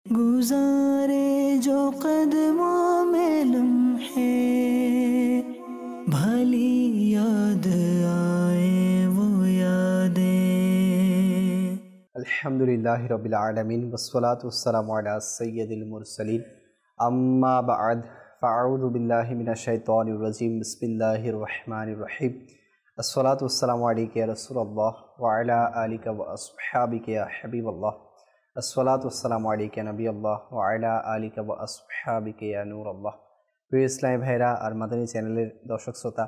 गुजारे जो कदमों में लम्हे भली याद आए वो यादें। अल्हम्दुलिल्लाहि रब्बिल आलमीन वस्सलातु वस्सलामु अला सय्यिदिल मुरसलीन अम्मा बअद फ़अऊज़ु बिल्लाहि मिनश शैतानिर रजीम बिस्मिल्लाहिर रहमानिर रहीम अस्सलातु वस्सलामु अलैका या रसूलल्लाह व अला आलिका व अस्हाबिका या हबीबल्लाह अस्सलातु वस्सलामु अलैका नबी अल्लाह व अला आलिका व अस्हाबिका या नूर अल्लाह। প্রিয় ইসলামী ভাইরা আর মাদানী চ্যানেলের দর্শক শ্রোতা,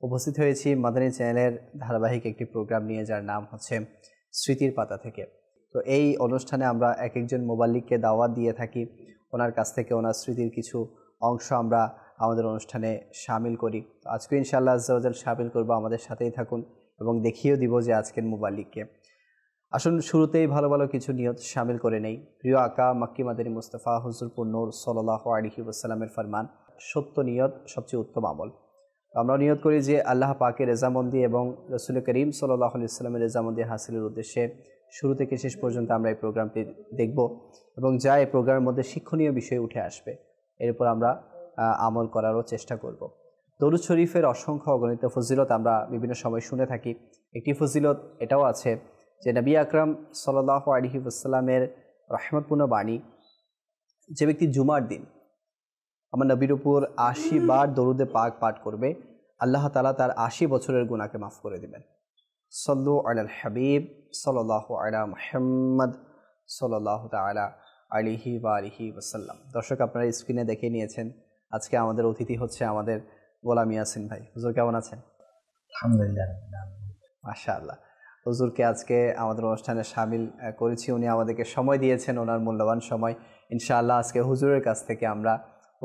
উপস্থিত হয়েছি মাদানী চ্যানেলের ধারাবাহিক একটি প্রোগ্রাম নিয়ে, যার নাম হচ্ছে স্মৃতির পাতা থেকে। তো এই অনুষ্ঠানে আমরা এক একজন মুবাল্লিগকে দাওয়াত দিয়ে থাকি, ওনার কাছ থেকে ওনার স্মৃতির কিছু অংশ আমরা আমাদের অনুষ্ঠানে শামিল করি। আজকে ইনশাআল্লাহ আজ্জা ওয়া জাল শামিল করব, আমাদের সাথেই থাকুন এবং দেখিয়েও দিব যে আজকের মুবাল্লিগকে। আসুন শুরুতেই ভালো ভালো কিছু নিয়ত শামিল করে নেই। প্রিয় আকা মক্কি মাদানী মুস্তাফা হুজুর নূর সাল্লাল্লাহু আলাইহি ওয়াসাল্লামের ফরমান, সত্য নিয়ত সবচেয়ে উত্তম আমল। আমরা নিয়ত করি যে আল্লাহ পাকের রেজামন্দি এবং রাসূল করিম সাল্লাল্লাহু আলাইহি ওয়াসাল্লামের রেজামন্দি হাসিলের উদ্দেশ্যে শুরু থেকে শেষ পর্যন্ত আমরা এই প্রোগ্রামটি দেখব এবং যা এই প্রোগ্রামের মধ্যে শিক্ষণীয় বিষয় উঠে আসবে এরপর আমরা আমল করারও চেষ্টা করব। দরুদ শরীফের অসংখ্য অগণিত ফজিলত আমরা বিভিন্ন সময় শুনে থাকি। একটি ফজিলত এটাও আছে যে নবী আকরাম সাল্লাল্লাহু আলাইহি ওয়াসাল্লামের রহমতপূর্ণ বাণী, যে ব্যক্তি জুমার দিন আমার নবীর উপর ৮০ বার দরুদে পাক পাঠ করবে, আল্লাহ তাআলা তার ৮০ বছরের গুনাহকে মাফ করে দিবেন। সল্লু আলাল হাবিব সাল্লাল্লাহু আলা মুহাম্মদ সাল্লাল্লাহু তাআলা আলাইহি ওয়া আলিহি ওয়াসাল্লাম। দর্শক, আপনারা স্ক্রিনে দেখে নিয়েছেন, আজকে আমাদের অতিথি হচ্ছে আমাদের গোলাম ইয়াসিন ভাই। হুজুর কেমন আছেন? আলহামদুলিল্লাহ, মাশাআল্লাহ। হুজুরকে আজকে আমাদের অনুষ্ঠানে শামিল করেছি, উনি আমাদেরকে সময় দিয়েছেন, ওনার মূল্যবান সময়। ইনশাআল্লাহ আজকে হুজুরের কাছ থেকে আমরা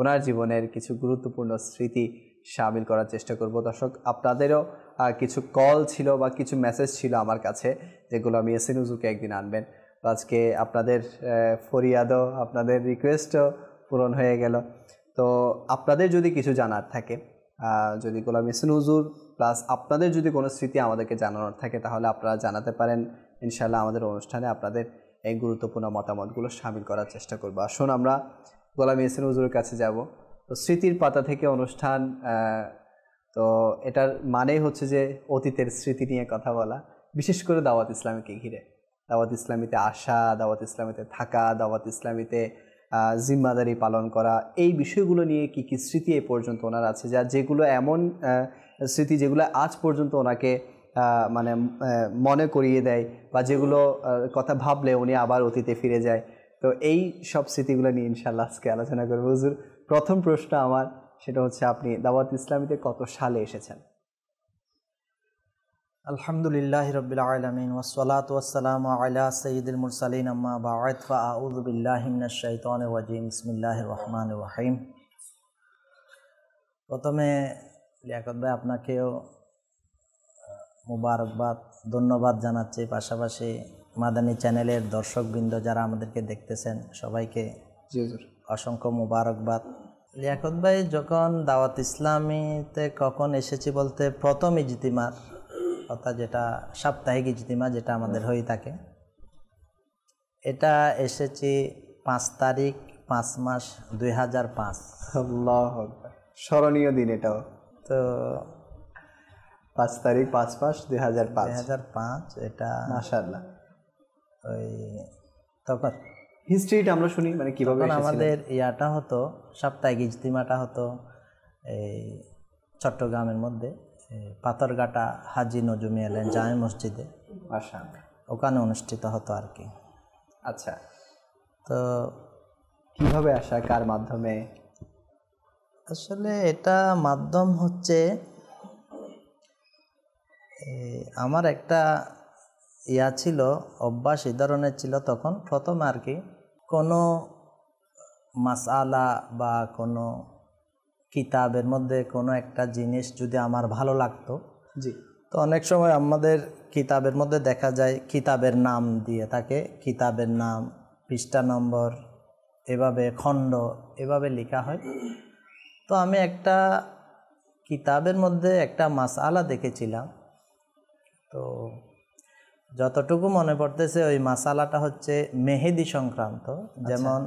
ওনার জীবনের কিছু গুরুত্বপূর্ণ স্মৃতি শামিল করার চেষ্টা করব। দর্শক, আপনাদেরও কিছু কল ছিল বা কিছু মেসেজ ছিল আমার কাছে, যেগুলো আমি ইয়াসিন হুজুরকে একদিন আনবেন। তো আজকে আপনাদের ফরিয়াদও, আপনাদের রিকোয়েস্টও পূরণ হয়ে গেল। তো আপনাদের যদি কিছু জানার থাকে, যদি গোলাম ইয়াসিন হুজুর প্লাস আপনাদের যদি কোনো স্মৃতি আমাদেরকে জানানোর থাকে, তাহলে আপনারা জানাতে পারেন। ইনশাআল্লাহ আমাদের অনুষ্ঠানে আপনাদের এই গুরুত্বপূর্ণ মতামতগুলো শামিল করার চেষ্টা করব। আসুন আমরা গোলাম ইয়াসিন হুজুরের কাছে যাব। তো স্মৃতির পাতা থেকে অনুষ্ঠান, তো এটার মানেই হচ্ছে যে অতীতের স্মৃতি নিয়ে কথা বলা, বিশেষ করে দাওয়াত ইসলামীকে ঘিরে, দাওয়াত ইসলামীতে আসা, দাওয়াত ইসলামীতে থাকা, দাওয়াত ইসলামীতে জিম্মাদারি পালন করা, এই বিষয়গুলো নিয়ে কি কি স্মৃতি এ পর্যন্ত ওনার আছে, যেগুলো এমন স্মৃতি যেগুলো আজ পর্যন্ত ওনাকে মানে মনে করিয়ে দেয়, বা যেগুলো কথা ভাবলে উনি আবার অতীতে ফিরে যায়। তো এই সব স্মৃতিগুলো নিয়ে ইনশাআল্লাহ আজকে আলোচনা করবো। হুজুর, প্রথম প্রশ্ন আমার সেটা হচ্ছে, আপনি দাওয়াত ইসলামীতে কত সালে এসেছেন? আলহামদুলিল্লাহি রাব্বিল আলামিন ওয়াসসালাতু ওয়াসসালামু আলা সাইয়্যিদিল মুরসালিন আম্মা বা'দ ফাআউযু বিল্লাহি মিনাশ শাইতানির রাজিম বিসমিল্লাহির রহমানির রহিম। প্রথমে লিয়াকত ভাই, আপনাকেও মুবারকবাদ, ধন্যবাদ জানাচ্ছি। পাশাপাশি মাদানী চ্যানেলের দর্শকবৃন্দ যারা আমাদেরকে দেখতেছেন, সবাইকে অসংখ্য মুবারকবাদ। লিয়াকত ভাই, যখন দাওয়াত ইসলামীতে কখন এসেছি বলতে, প্রথম ইজতিমার অর্থাৎ যেটা সাপ্তাহিক ইজতিমা যেটা আমাদের হয়ে থাকে, এটা এসেছি ৫ তারিখ ৫ মাস ২০০৫। আল্লাহু আকবার, স্মরণীয় দিন এটাও। তো ৫ তারিখ ৫ মাস ২০০৫, এটা মাশাআল্লাহ। ওই তখন হিস্ট্রিটা আমরা শুনি, মানে কিভাবে আমাদের ইয়াটা হতো, সাপ্তাহিক ইজতিমাটা হতো এই চট্টগ্রামের মধ্যে পাথরঘাটা হাজি নজরুল আলম জামে মসজিদে, মাশাআল্লাহ, ওখানে অনুষ্ঠিত হতো আর কি। আচ্ছা, তো কিভাবে আসা, কার মাধ্যমে? আসলে এটা মাধ্যম হচ্ছে, আমার একটা ইয়া ছিল, অভ্যাস এই ধরনের ছিল তখন। প্রথম আর কি, কোনো মাসআলা বা কোনো কিতাবের মধ্যে কোনো একটা জিনিস যদি আমার ভালো লাগতো, জি, তো অনেক সময় আমাদের কিতাবের মধ্যে দেখা যায় কিতাবের নাম দিয়ে থাকে, কিতাবের নাম, পৃষ্ঠা নম্বর, এভাবে খণ্ড এভাবে লেখা হয়। তো আমি একটা কিতাবের মধ্যে একটা মাসআলা দেখেছিলাম। তো যতটুকু মনে পড়তেছে ওই মাসালাটা হচ্ছে মেহেদি সংক্রান্ত। যেমন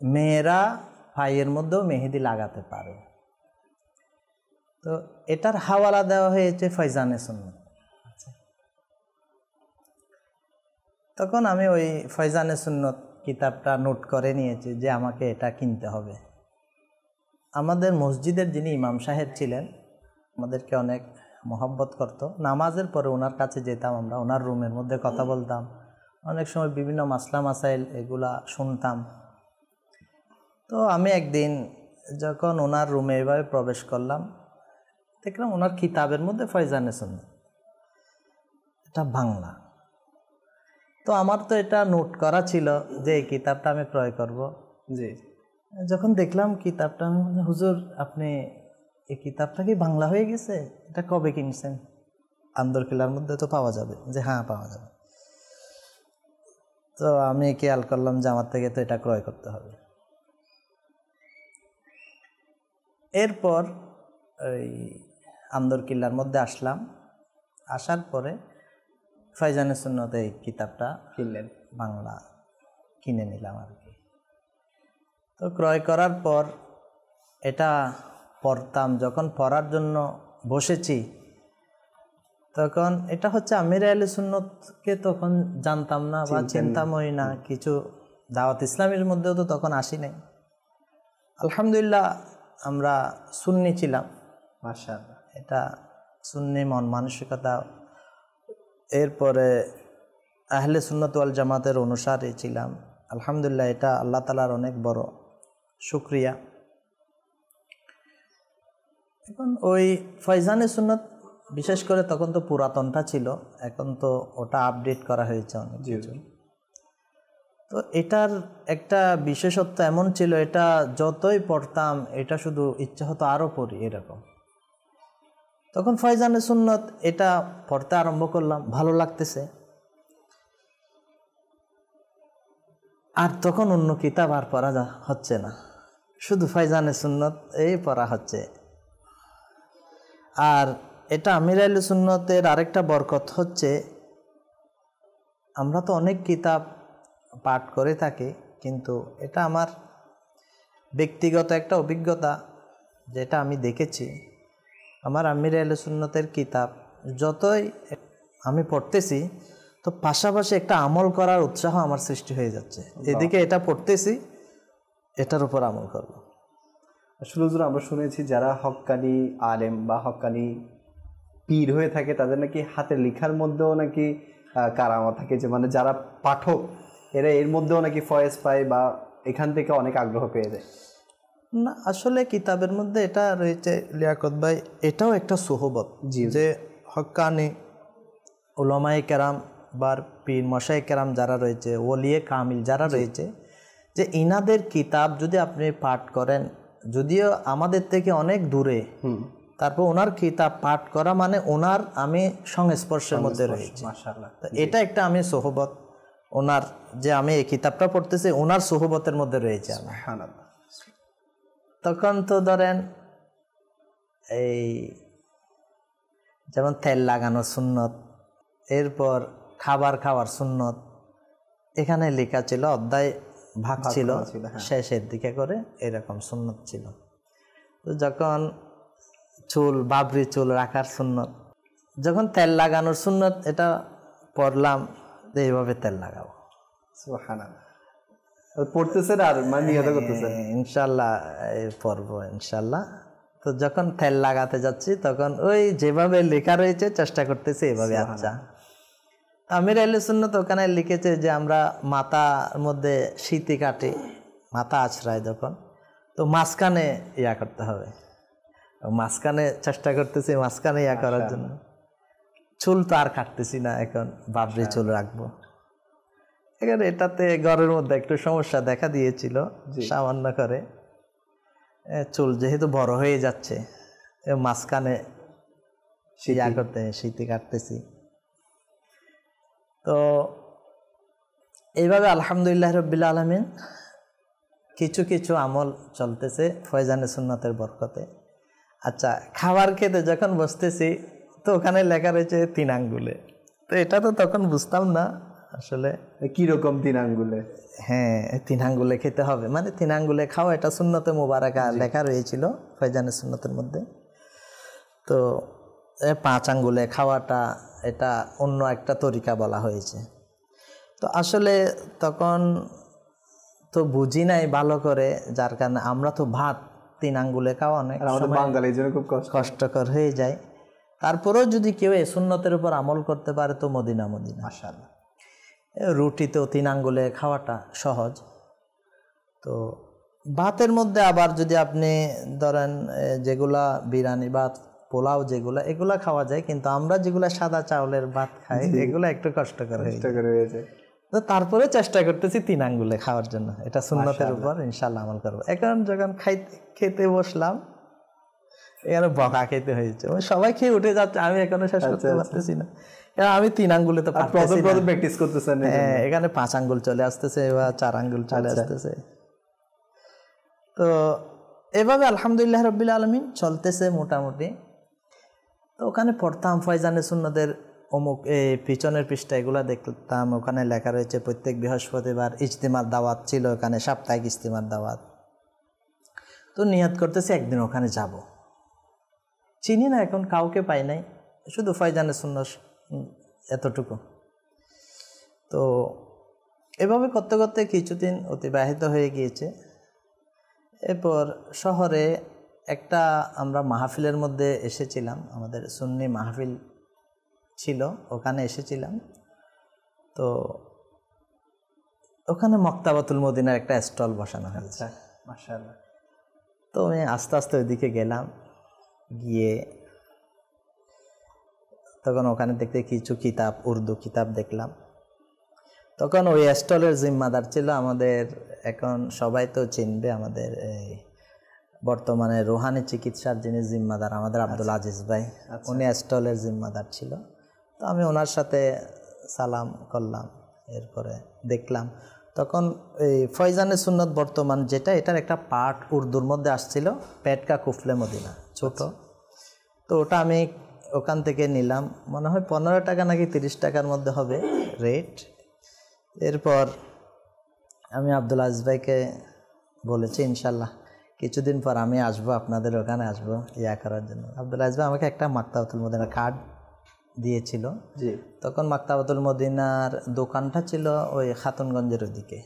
মেয়েরা পায়ের মধ্যেও মেহেদি লাগাতে পারে, তো এটার হাওয়ালা দেওয়া হয়েছে ফয়জানে সুন্নত। তখন আমি ওই ফয়জানে সুন্নত কিতাবটা নোট করে নিয়েছি যে আমাকে এটা কিনতে হবে। আমাদের মসজিদের যিনি ইমাম সাহেব ছিলেন আমাদেরকে অনেক মহব্বত করত। নামাজের পরে ওনার কাছে যেতাম আমরা, ওনার রুমের মধ্যে কথা বলতাম, অনেক সময় বিভিন্ন মাসলা মাসাইল এগুলা শুনতাম। তো আমি একদিন যখন ওনার রুমে এভাবে প্রবেশ করলাম, দেখলাম ওনার কিতাবের মধ্যে ফয়জানে সুন্নত, এটা বাংলা। তো আমার তো এটা নোট করা ছিল যে এই কিতাবটা আমি ক্রয় করব। জি। যখন দেখলাম কিতাবটা, আমি বললাম, হুজুর আপনি এই কিতাবটা কি বাংলা হয়ে গেছে? এটা কবে কিনছেন? আন্দরকিল্লার মধ্যে তো পাওয়া যাবে। যে হ্যাঁ পাওয়া যাবে। তো আমি খেয়াল করলাম যে আমার থেকে তো এটা ক্রয় করতে হবে। এরপর ওই আন্দরকিল্লার মধ্যে আসলাম, আসার পরে ফয়জানে সুন্নত এই কিতাবটা কিনলেন, বাংলা কিনে নিলাম আর কি। তো ক্রয় করার পর এটা পড়তাম। যখন পড়ার জন্য বসেছি তখন এটা হচ্ছে আমির আহলে সুন্নতকে তখন জানতাম না বা চিন্তামই না কিছু। দাওয়াত ইসলামের মধ্যেও তো তখন আসি নাই। আলহামদুলিল্লাহ আমরা সুন্নি ছিলাম, মাশাআল্লাহ। এটা সুন্নি মন মানসিকতা। এরপরে আহলে সুন্নাত ওয়াল জামাতের অনুসারী ছিলাম। আলহামদুলিল্লাহ এটা আল্লাহ তাআলার অনেক বড় শুকরিয়া। এখন ওই ফয়জানে সুন্নত বিশেষ করে তখন তো পুরাতনটা ছিল, এখন তো ওটা আপডেট করা হয়েছে অনেক কিছু। তো এটার একটা বিশেষত্ব এমন ছিল, এটা যতই পড়তাম এটা শুধু ইচ্ছা হতো আরও পড়ি এরকম। তখন ফয়জানে সুন্নত এটা পড়তে আরম্ভ করলাম, ভালো লাগতেছে। আর তখন অন্য কিতাব আর পড়া হচ্ছে না, শুধু ফয়জানে সুন্নত এই পড়া হচ্ছে। আর এটা আমির আহলে সুন্নতের আরেকটা বরকত হচ্ছে, আমরা তো অনেক কিতাব পাঠ করে থাকি, কিন্তু এটা আমার ব্যক্তিগত একটা অভিজ্ঞতা যেটা আমি দেখেছি। আমার আমির আহলে সুন্নতের কিতাব যতই আমি পড়তেছি, তো পাশাপাশি একটা আমল করার উৎসাহ আমার সৃষ্টি হয়ে যাচ্ছে। এদিকে এটা পড়তেছি, এটার উপর আমল করব। আসলে হুজুর আমরা শুনেছি যারা হক্কানি আলেম বা হক্কানি পীর হয়ে থাকে তাদের নাকি হাতের লেখার মধ্যেও নাকি কারামত থাকে, যে মানে যারা পাঠক এরা এর মধ্যেও নাকি ফয়েজ পায় বা এখান থেকে অনেক আগ্রহ পেয়ে যায়। না, আসলে কিতাবের মধ্যে এটা রয়েছে লিয়াকত ভাই, এটাও একটা সোহবত যে হক্কানি উলামায়ে কেরাম বা পীর মশায়ে কেরাম যারা রয়েছে, ওলিয়ে কামিল যারা রয়েছে, যে ইনাদের কিতাব যদি আপনি পাঠ করেন, যদিও আমাদের থেকে অনেক দূরে, তারপর ওনার কিতাব পাঠ করা মানে ওনার আমি সংস্পর্শের মধ্যে রয়েছি। মাশাআল্লাহ, এটা একটা আমি সোহবত, ওনার যে আমি এই কিতাবটা পড়তেছি ওনার সোহবতের মধ্যে রয়েছে আমি। সুবহানাল্লাহ। তখন তো ধরেন এই যেমন তেল লাগানো সুন্নত, এরপর খাবার খাওয়ার সুন্নত, এখানে লেখা ছিল, অধ্যায় ভাগ ছিল শেষের দিকে করে এরকম সুন্নত ছিল। তো যখন চুল বাবরি চুল রাখার সুন্নত, যখন তেল লাগানোর সুন্নত এটা পড়লাম যে এইভাবে তেল লাগাবো। সুবহানাল্লাহ, পড়তেছেন আর মানে নিয়ত করতেছেন ইনশাআল্লাহ পড়বো ইনশাআল্লাহ। তো যখন তেল লাগাতে যাচ্ছি তখন ওই যেভাবে লেখা রয়েছে চেষ্টা করতেছি এভাবে। আচ্ছা, আমির আহলে সুন্নাত ওখানে লিখেছে যে আমরা মাথার মধ্যে শীতি কাটি, মাথা আছড়ায় যখন, তো মাঝখানে ইয়া করতে হবে, মাঝখানে চেষ্টা করতেছি মাঝখানে ইয়া করার জন্য। চুল তো আর কাটতেছি না, এখন বাবরি চুল রাখবো। এখানে এটাতে ঘরের মধ্যে একটু সমস্যা দেখা দিয়েছিল সামান্য করে, চুল যেহেতু বড় হয়ে যাচ্ছে মাঝখানে ইয়া করতে শীতে কাটতেছি। তো এইভাবে আলহামদুলিল্লাহ রাব্বিল আলামিন কিছু কিছু আমল চলতেছে ফয়জানে সুন্নতের বরকতে। আচ্ছা, খাবার খেতে যখন বসতেছি তো ওখানে লেখা রয়েছে 3 আঙ্গুলে, তো এটা তো তখন বুঝতাম না আসলে কিরকম 3 আঙ্গুলে? হ্যাঁ 3 আঙ্গুলে খেতে হবে, মানে 3 আঙ্গুলে খাওয়া, এটা সুন্নতে মুবারাকা লেখা রয়েছিল ফয়জানের সুন্নতের মধ্যে। তো 5 আঙ্গুলে খাওয়াটা এটা অন্য একটা তরিকা বলা হয়েছে। তো আসলে তখন তো বুঝি নাই ভালো করে, যার কারণে আমরা তো ভাত 3 আঙ্গুলে খাওয়া অনেক সময় বাঙালির জন্য খুব কষ্টকর হয়ে যায়। তারপরেও যদি কেউ এই সুন্নতের উপর আমল করতে পারে তো মদিনা মদিনা। মাশাআল্লাহ। রুটিতেও 3 আঙ্গুলে খাওয়াটা সহজ। তো ভাতের মধ্যে আবার যদি আপনি ধরেন যেগুলা বিরিয়ানি ভাত পোলাও যেগুলা এগুলা খাওয়া যায়, কিন্তু আমরা যেগুলা সাদা চাউলের ভাত খাই এগুলা একটু কষ্টকর হয়ে যায়। তো তারপরে চেষ্টা করতেছি 3 আঙ্গুলে খাওয়ার জন্য, এটা সুন্নতের উপর ইনশাআল্লাহ আমল করবো। এখন যখন খেতে বসলাম এখানে বকা খেতে হয়েছে, সবাই খেয়ে উঠে যাচ্ছে, আমি এখনো শেষ করতে পারতেছি না। আমি 3 আঙ্গুলে তো প্রথম প্র্যাকটিস করতেছেন। হ্যাঁ এখানে 5 আঙ্গুল চলে আসতেছে বা 4 আঙ্গুল চলে আসতেছে। তো এভাবে আলহামদুলিল্লাহ রাব্বিল আলামিন চলতেছে মোটামুটি। তো ওখানে পড়তাম ফয়জানে সুন্নতের অমুক পিছনের পৃষ্ঠা এগুলা দেখতাম, ওখানে লেখা রয়েছে প্রত্যেক বৃহস্পতিবার ইজতিমার দাওয়াত ছিল, ওখানে সাপ্তাহিক ইজতিমার দাওয়াত। তো নিয়ত করতেছি একদিন ওখানে যাব। চিনি না এখন, কাউকে পাই নাই, শুধু ফয়জানে সুন্নত এতটুকু। তো এভাবে করতে করতে কিছুদিন অতিবাহিত হয়ে গিয়েছে। এরপর শহরে একটা আমরা মাহফিলের মধ্যে এসেছিলাম, আমাদের সুন্নি মাহফিল ছিল, ওখানে এসেছিলাম। তো ওখানে মক্তাবাতুল মদিনার একটা স্টল বসানো হয়েছে। মাশাআল্লাহ। তো আমি আস্তে আস্তে ওইদিকে গেলাম, গিয়ে তখন ওখানে দেখতে কিছু কিতাব, উর্দু কিতাব দেখলাম। তখন ওই স্টলের জিম্মাদার ছিল আমাদের, এখন সবাই তো চিনবে, আমাদের এই বর্তমানে রুহানি চিকিৎসার যিনি জিম্মাদার আমাদের আব্দুল আজিজ ভাই, উনি স্টলের জিম্মাদার ছিল। তো আমি ওনার সাথে সালাম করলাম, এরপরে দেখলাম তখন এই ফয়জানে সুন্নত বর্তমান যেটা, এটার একটা পার্ট উর্দুর মধ্যে আসছিল, পেটকা কুফলে মদিনা ছোট। তো ওটা আমি ওখান থেকে নিলাম, মনে হয় 15 টাকা নাকি 30 টাকার মধ্যে হবে রেট। এরপর আমি আব্দুল আজিজ ভাইকে বলেছি ইনশাল্লাহ কিছুদিন পর আমি আসবো আপনাদের ওখানে, আসবো করার জন্য। আব্দুল আজিজ ভাই আমাকে একটা মাকতাবাতুল মদিনার কার্ড দিয়েছিল। জি। তখন মাকতাবাতুল মদিনার দোকানটা ছিল ওই খাতুনগঞ্জের ওইদিকে।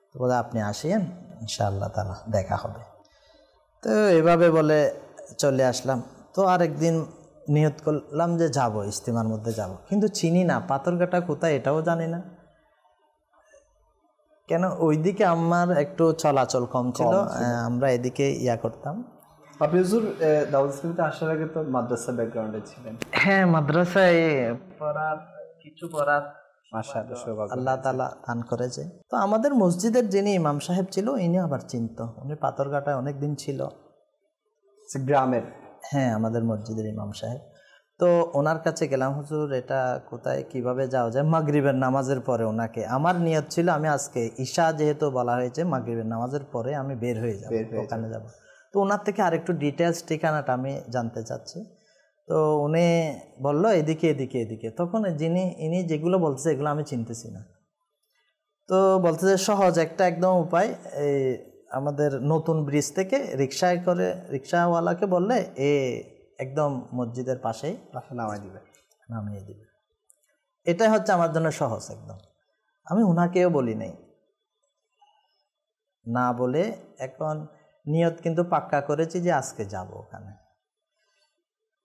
তো বলে আপনি আসেন ইনশাআল্লাহ তাআলা দেখা হবে। তো এভাবে বলে চলে আসলাম। তো আরেকদিন নিয়ত করলাম যে যাব, ইজতিমার মধ্যে যাব, কিন্তু চিনি না পাথরঘাটা কোথায় এটাও জানি না, কেন ওইদিকে আমার একটু চলাচল কম ছিল, আমরা এদিকে করতাম। আপনি হুজুর দাউদ ইসলামীতে আসার আগে তো মাদ্রাসা ব্যাকগ্রাউন্ডে ছিলেন। হ্যাঁ মাদ্রাসায় পড়ার মাশাআল্লাহ আল্লাহ তাআলা দান করেছে। তো আমাদের মসজিদের যিনি ইমাম সাহেব ছিল ইনি আবার চিনত, উনি পাথরঘাটায় অনেক দিন ছিল গ্রামের। হ্যাঁ আমাদের মসজিদের ইমাম সাহেব। তো ওনার কাছে গেলাম, হুজুর এটা কোথায় কিভাবে যাওয়া যায়? মাগরিবের নামাজের পরে ওনাকে, আমার নিয়ত ছিল আমি আজকে ঈশা যেহেতু বলা হয়েছে মাগরিবের নামাজের পরে আমি বের হয়ে যাব, ওখানে যাব। তো ওনার থেকে আরেকটু ডিটেলস ঠিকানাটা আমি জানতে চাচ্ছি। তো উনি বললো এদিকে এদিকে এদিকে। তখন ইনি যেগুলো বলতেছে এগুলো আমি চিনতেছি না। তো বলতেছে সহজ একটা একদম উপায়, এই আমাদের নতুন ব্রিজ থেকে রিক্সায় করে, রিক্সাওয়ালাকে বললে একদম মসজিদের পাশেই নামিয়ে দিবে। এটাই হচ্ছে আমার জন্য সহজ একদম। আমি ওনাকেও বলি নাই, না বলে এখন নিয়ত কিন্তু পাক্কা করেছি যে আজকে যাব ওখানে।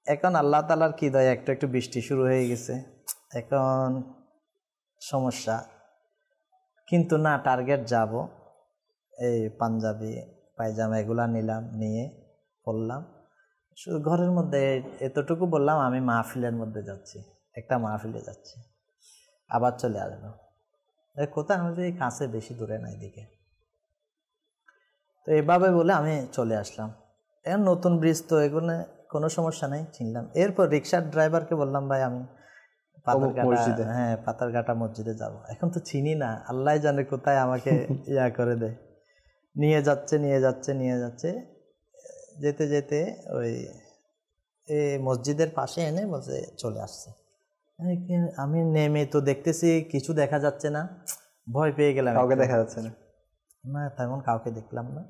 এখন আল্লাহ তাআলার কি দয়া, একটু বৃষ্টি শুরু হয়ে গেছে, এখন সমস্যা। কিন্তু না, টার্গেট যাব। এই পাঞ্জাবি পায়জামা এগুলা নিলাম, নিয়ে পড়লাম। শুধু ঘরের মধ্যে এতটুকু বললাম আমি মাহফিলের মধ্যে যাচ্ছি, একটা মাহফিলে যাচ্ছি, আবার চলে আসবো। কোথায়? আমাদের এই কাছে, বেশি দূরে না এদিকে। তো এভাবে বলে আমি চলে আসলাম। এখন নতুন ব্রিজ তো এগুলো কোনো সমস্যা নেই, চিনলাম। এরপর রিক্সার ড্রাইভারকে বললাম ভাই আমি পাথরঘাটা মসজিদে যাব। এখন তো চিনি না, আল্লাহ জানে কোথায় আমাকে করে দেয়। নিয়ে যাচ্ছে যেতে ওই মসজিদের পাশে এনে বলছে চলে আসছে। আমি নেমে তো দেখতেছি কিছু দেখা যাচ্ছে না, ভয় পেয়ে গেলাম। কাউকে দেখা যাচ্ছে না? না, তেমন কাউকে দেখলাম না।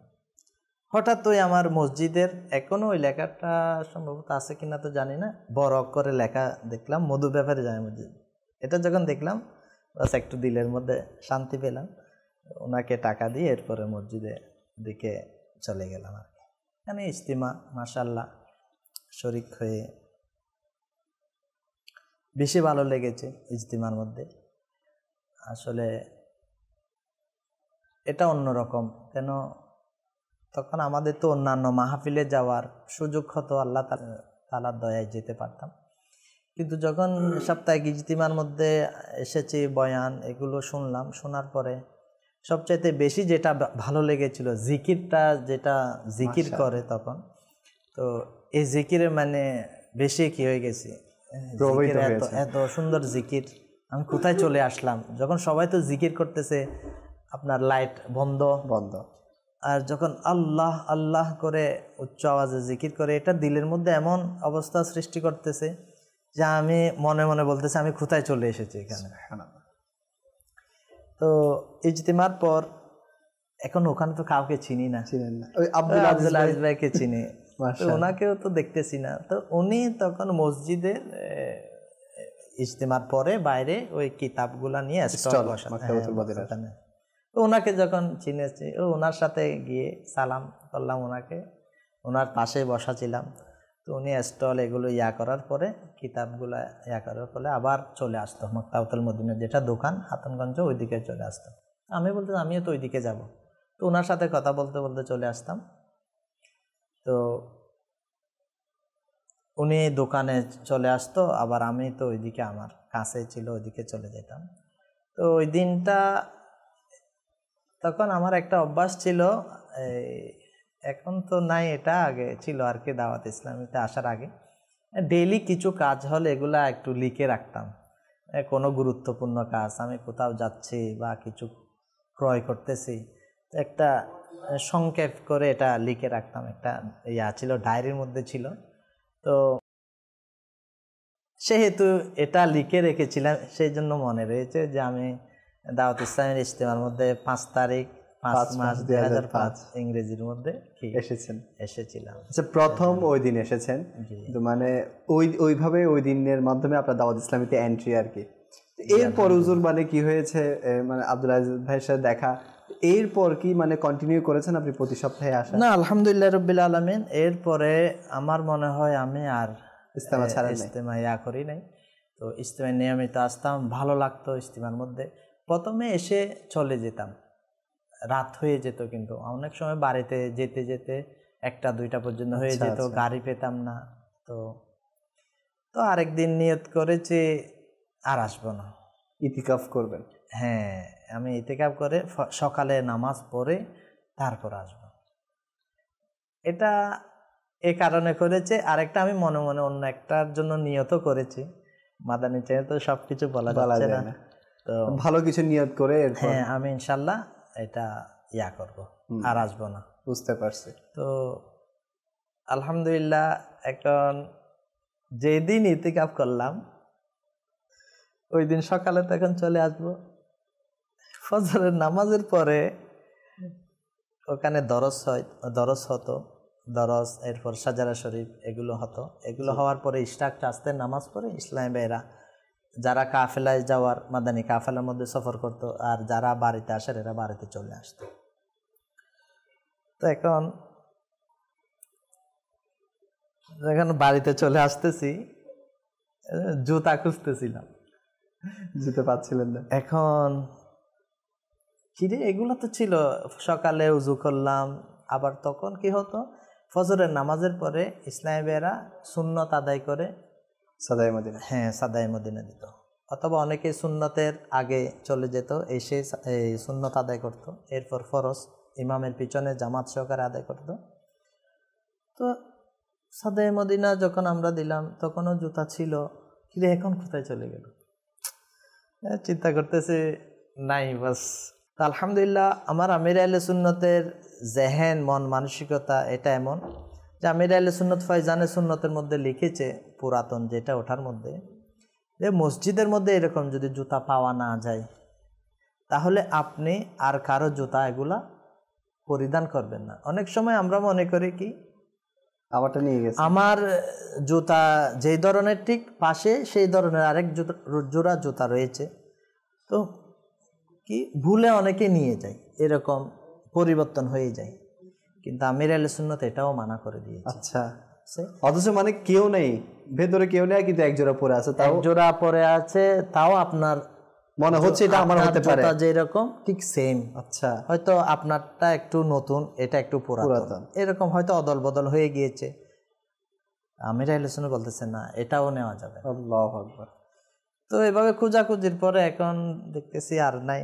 হঠাৎ ওই আমার মসজিদের এখনো ওই লেখাটা সম্ভবত আছে কিনা তো জানি না, বড় অক্ষরে লেখা দেখলাম, মধু ব্যাপারে জামে মসজিদ। এটা যখন দেখলাম বাস একটু দিলের মধ্যে শান্তি পেলাম। ওনাকে টাকা দিয়ে এরপরে মসজিদের দিকে চলে গেলাম আর কি। এখানে ইজতিমা মাশাআল্লাহ শরীক হয়ে বেশি ভালো লেগেছে। ইজতিমার মধ্যে আসলে এটা অন্যরকম। কেন তখন আমাদের তো অন্যান্য মাহফিলে যাওয়ার সুযোগ হতো, আল্লাহ তাআলার দয়ায় যেতে পারতাম, কিন্তু যখন সাপ্তাহিক ইজতিমার মধ্যে এসেছি, বয়ান এগুলো শুনলাম, শোনার পরে সবচাইতে বেশি যেটা ভালো লেগেছিল জিকিরটা, যেটা জিকির করে তখন, তো এই জিকিরে মানে বেশি কি হয়ে গেছি, এত সুন্দর জিকির। আমি কোথায় চলে আসলাম, যখন সবাই তো জিকির করতেছে, আপনার লাইট বন্ধ, আর যখন আল্লাহ আল্লাহ করে উচ্চ আওয়াজে জিকির করে, এটা দিলের মধ্যে এমন অবস্থা সৃষ্টি করতেছে যে আমি মনে মনে বলতেছি আমি কোথায় চলে এসেছি এখানে। তো ইজতিমার পর এখন ওখানে তো কাউকে চিনি না, ওই আব্দুল আজিজ ভাইকে চিনি, তো ওনাকেও তো দেখতেছি না। তো উনি তখন মসজিদের ইজতিমার পরে বাইরে ওই কিতাবগুলা নিয়ে স্টল বসাতেন। তো ওনাকে যখন চিনেছি, ওনার সাথে গিয়ে সালাম করলাম ওনাকে, ওনার পাশে বসা ছিলাম। তো উনি স্টল এগুলো করার পরে কিতাবগুলো করার পরে আবার চলে আসতো মাকতাবাতুল মদিনা, যেটা দোকান হাতনগঞ্জ, ওইদিকে চলে আসতো। আমি বলতাম আমিও তো ওইদিকে যাব। তো ওনার সাথে কথা বলতে বলতে চলে আসতাম। তো উনি দোকানে চলে আসতো, আবার আমি তো ওইদিকে, আমার কাছে ছিল, ওইদিকে চলে যেতাম। তো ওই দিনটা তখন আমার একটা অভ্যাস ছিল, এখন তো নাই, এটা আগে ছিল আর কি, দাওয়াত ইসলামীতে আসার আগে ডেইলি কিছু কাজ হলে এগুলা একটু লিখে রাখতাম। কোনো গুরুত্বপূর্ণ কাজ, আমি কোথাও যাচ্ছি বা কিছু ক্রয় করতেছি, একটা সংক্ষেপ করে এটা লিখে রাখতাম। একটা ছিল, ডায়েরির মধ্যে ছিল। তো সেহেতু এটা লিখে রেখেছিলাম, সেই জন্য মনে রয়েছে যে আমি দাওয়াত ইসলামের ইজতিমার মধ্যে 5 তারিখ 5 মাস 2005 ইংরেজির মধ্যে এসেছিলাম। আচ্ছা, প্রথম ওই দিন এসেছেন, মানে ওইভাবে ওই দিনের মাধ্যমে আপনার দাওয়াত ইসলামীতে এন্ট্রি আর কি। এরপর হুজুর মানে কি হয়েছে, মানে আব্দুল আজিজ ভাইয়ের সাথে দেখা, এরপর কি মানে কন্টিনিউ করেছেন আপনি প্রতি সপ্তাহে আসা? না, আলহামদুলিল্লাহ রাব্বিল আলামিন। এরপরে আমার মনে হয় আমি আর ইজতিমা করি নাই। তো ইজতিমায় নিয়মিত আসতাম, ভালো লাগতো ইজতিমার মধ্যে। প্রথমে এসে চলে যেতাম, রাত হয়ে যেত, কিন্তু অনেক সময় বাড়িতে যেতে যেতে 1টা-2টা পর্যন্ত হয়ে যেত, গাড়ি পেতাম না। তো আরেকদিন নিয়ত করেছি আর আসবো না, ইতিকাফ করবেন। হ্যাঁ, আমি ইতিকাফ করে সকালে নামাজ পড়ে তারপর আসবো। এটা এ কারণে করেছে। আরেকটা আমি মনে মনে অন্য একটার জন্য নিয়ত করেছি। মাদানী চ্যানেল তো সবকিছু বলা যাচ্ছে না, তো ভালো কিছু নিয়ত করে হ্যাঁ আমি ইনশাল্লাহ এটা করব, আর আসবো না। বুঝতে পারছি। তো আলহামদুলিল্লাহ, এখন যেদিন ইতিকাফ করলাম ওই দিন সকালে তখন চলে আসবো। ফজরের নামাজের পরে ওখানে দরস হতো, দরস, এরপর সাজারা শরীফ এগুলো হতো। এগুলো হওয়ার পরে ইশরাক চাস্তের নামাজ পড়ে ইসলামী ভাইরা যারা কাফেলায় যাওয়ার, মাদানী কাফেলার মধ্যে সফর করতো, আর যারা বাড়িতে আসার এরা বাড়িতে চলে আসতো। তো এখন যখন বাড়িতে চলে আসতেছি, জুতা খুঁজতেছিলাম, জুতা পাচ্ছিলেন না। এখন কিরে, এগুলো তো ছিল, সকালে উজু করলাম। আবার তখন কি হতো, ফজরের নামাজের পরে ইসলামী ভাইরা সুন্নত আদায় করে সাদায়ে মদিনা, হ্যাঁ সাদায়ে মদিনা দিত, অথবা অনেকে সুন্নতের আগে চলে যেত, এসে এই সুন্নত আদায় করত, এরপর ফরজ ইমামের পিছনে জামাত সহকারে আদায় করত। তো সাদায়ে মদিনা যখন আমরা দিলাম তখনও জুতা ছিল, কিরে এখন কোথায় চলে গেল, চিন্তা করতেছে, নাই বাস। তো আলহামদুলিল্লাহ, আমার আমির আহলে সুন্নতের জেহেন, মন মানসিকতা এটা এমন যে আমির আহলে সুন্নত ফয়জানে সুন্নতের মধ্যে লিখেছে, পুরাতন যেটা, ওঠার মধ্যে যে মসজিদের মধ্যে এরকম যদি জুতা পাওয়া না যায় তাহলে আপনি আর কারো জুতা এগুলা পরিধান করবেন না। অনেক সময় আমরা মনে করি কি আমারটা নিয়ে গেছে, আমার জুতা যেই ধরনের ঠিক পাশে সেই ধরনের আরেক জোড়া জুতা রয়েছে, তো কি ভুলে অনেকে নিয়ে যায়, এরকম পরিবর্তন হয়ে যায়। কিন্তু আমির আহলে সুন্নাত এটাও মানা করে দিয়েছে। আচ্ছা, অথচ মানে কেউ নেই ভেতরে, কেউ নেই, কিন্তু এক জোড়া পরে আছে, তাও এক জোড়া পরে আছে, তাও আপনার মনে হচ্ছে এটা আমার হতে পারে, যেরকম ঠিক সেম। আচ্ছা, হয়তো আপনারটা একটু নতুন, এটা একটু পুরাতন, এরকম হয়তো অদল বদল হয়ে গিয়েছে। আমির আহলে সুন্নাত বলতেছে না, এটাও নেওয়া যাবে। আল্লাহু আকবার। তো এভাবে খোঁজাখুঁজির পরে এখন দেখতেছি আর নাই,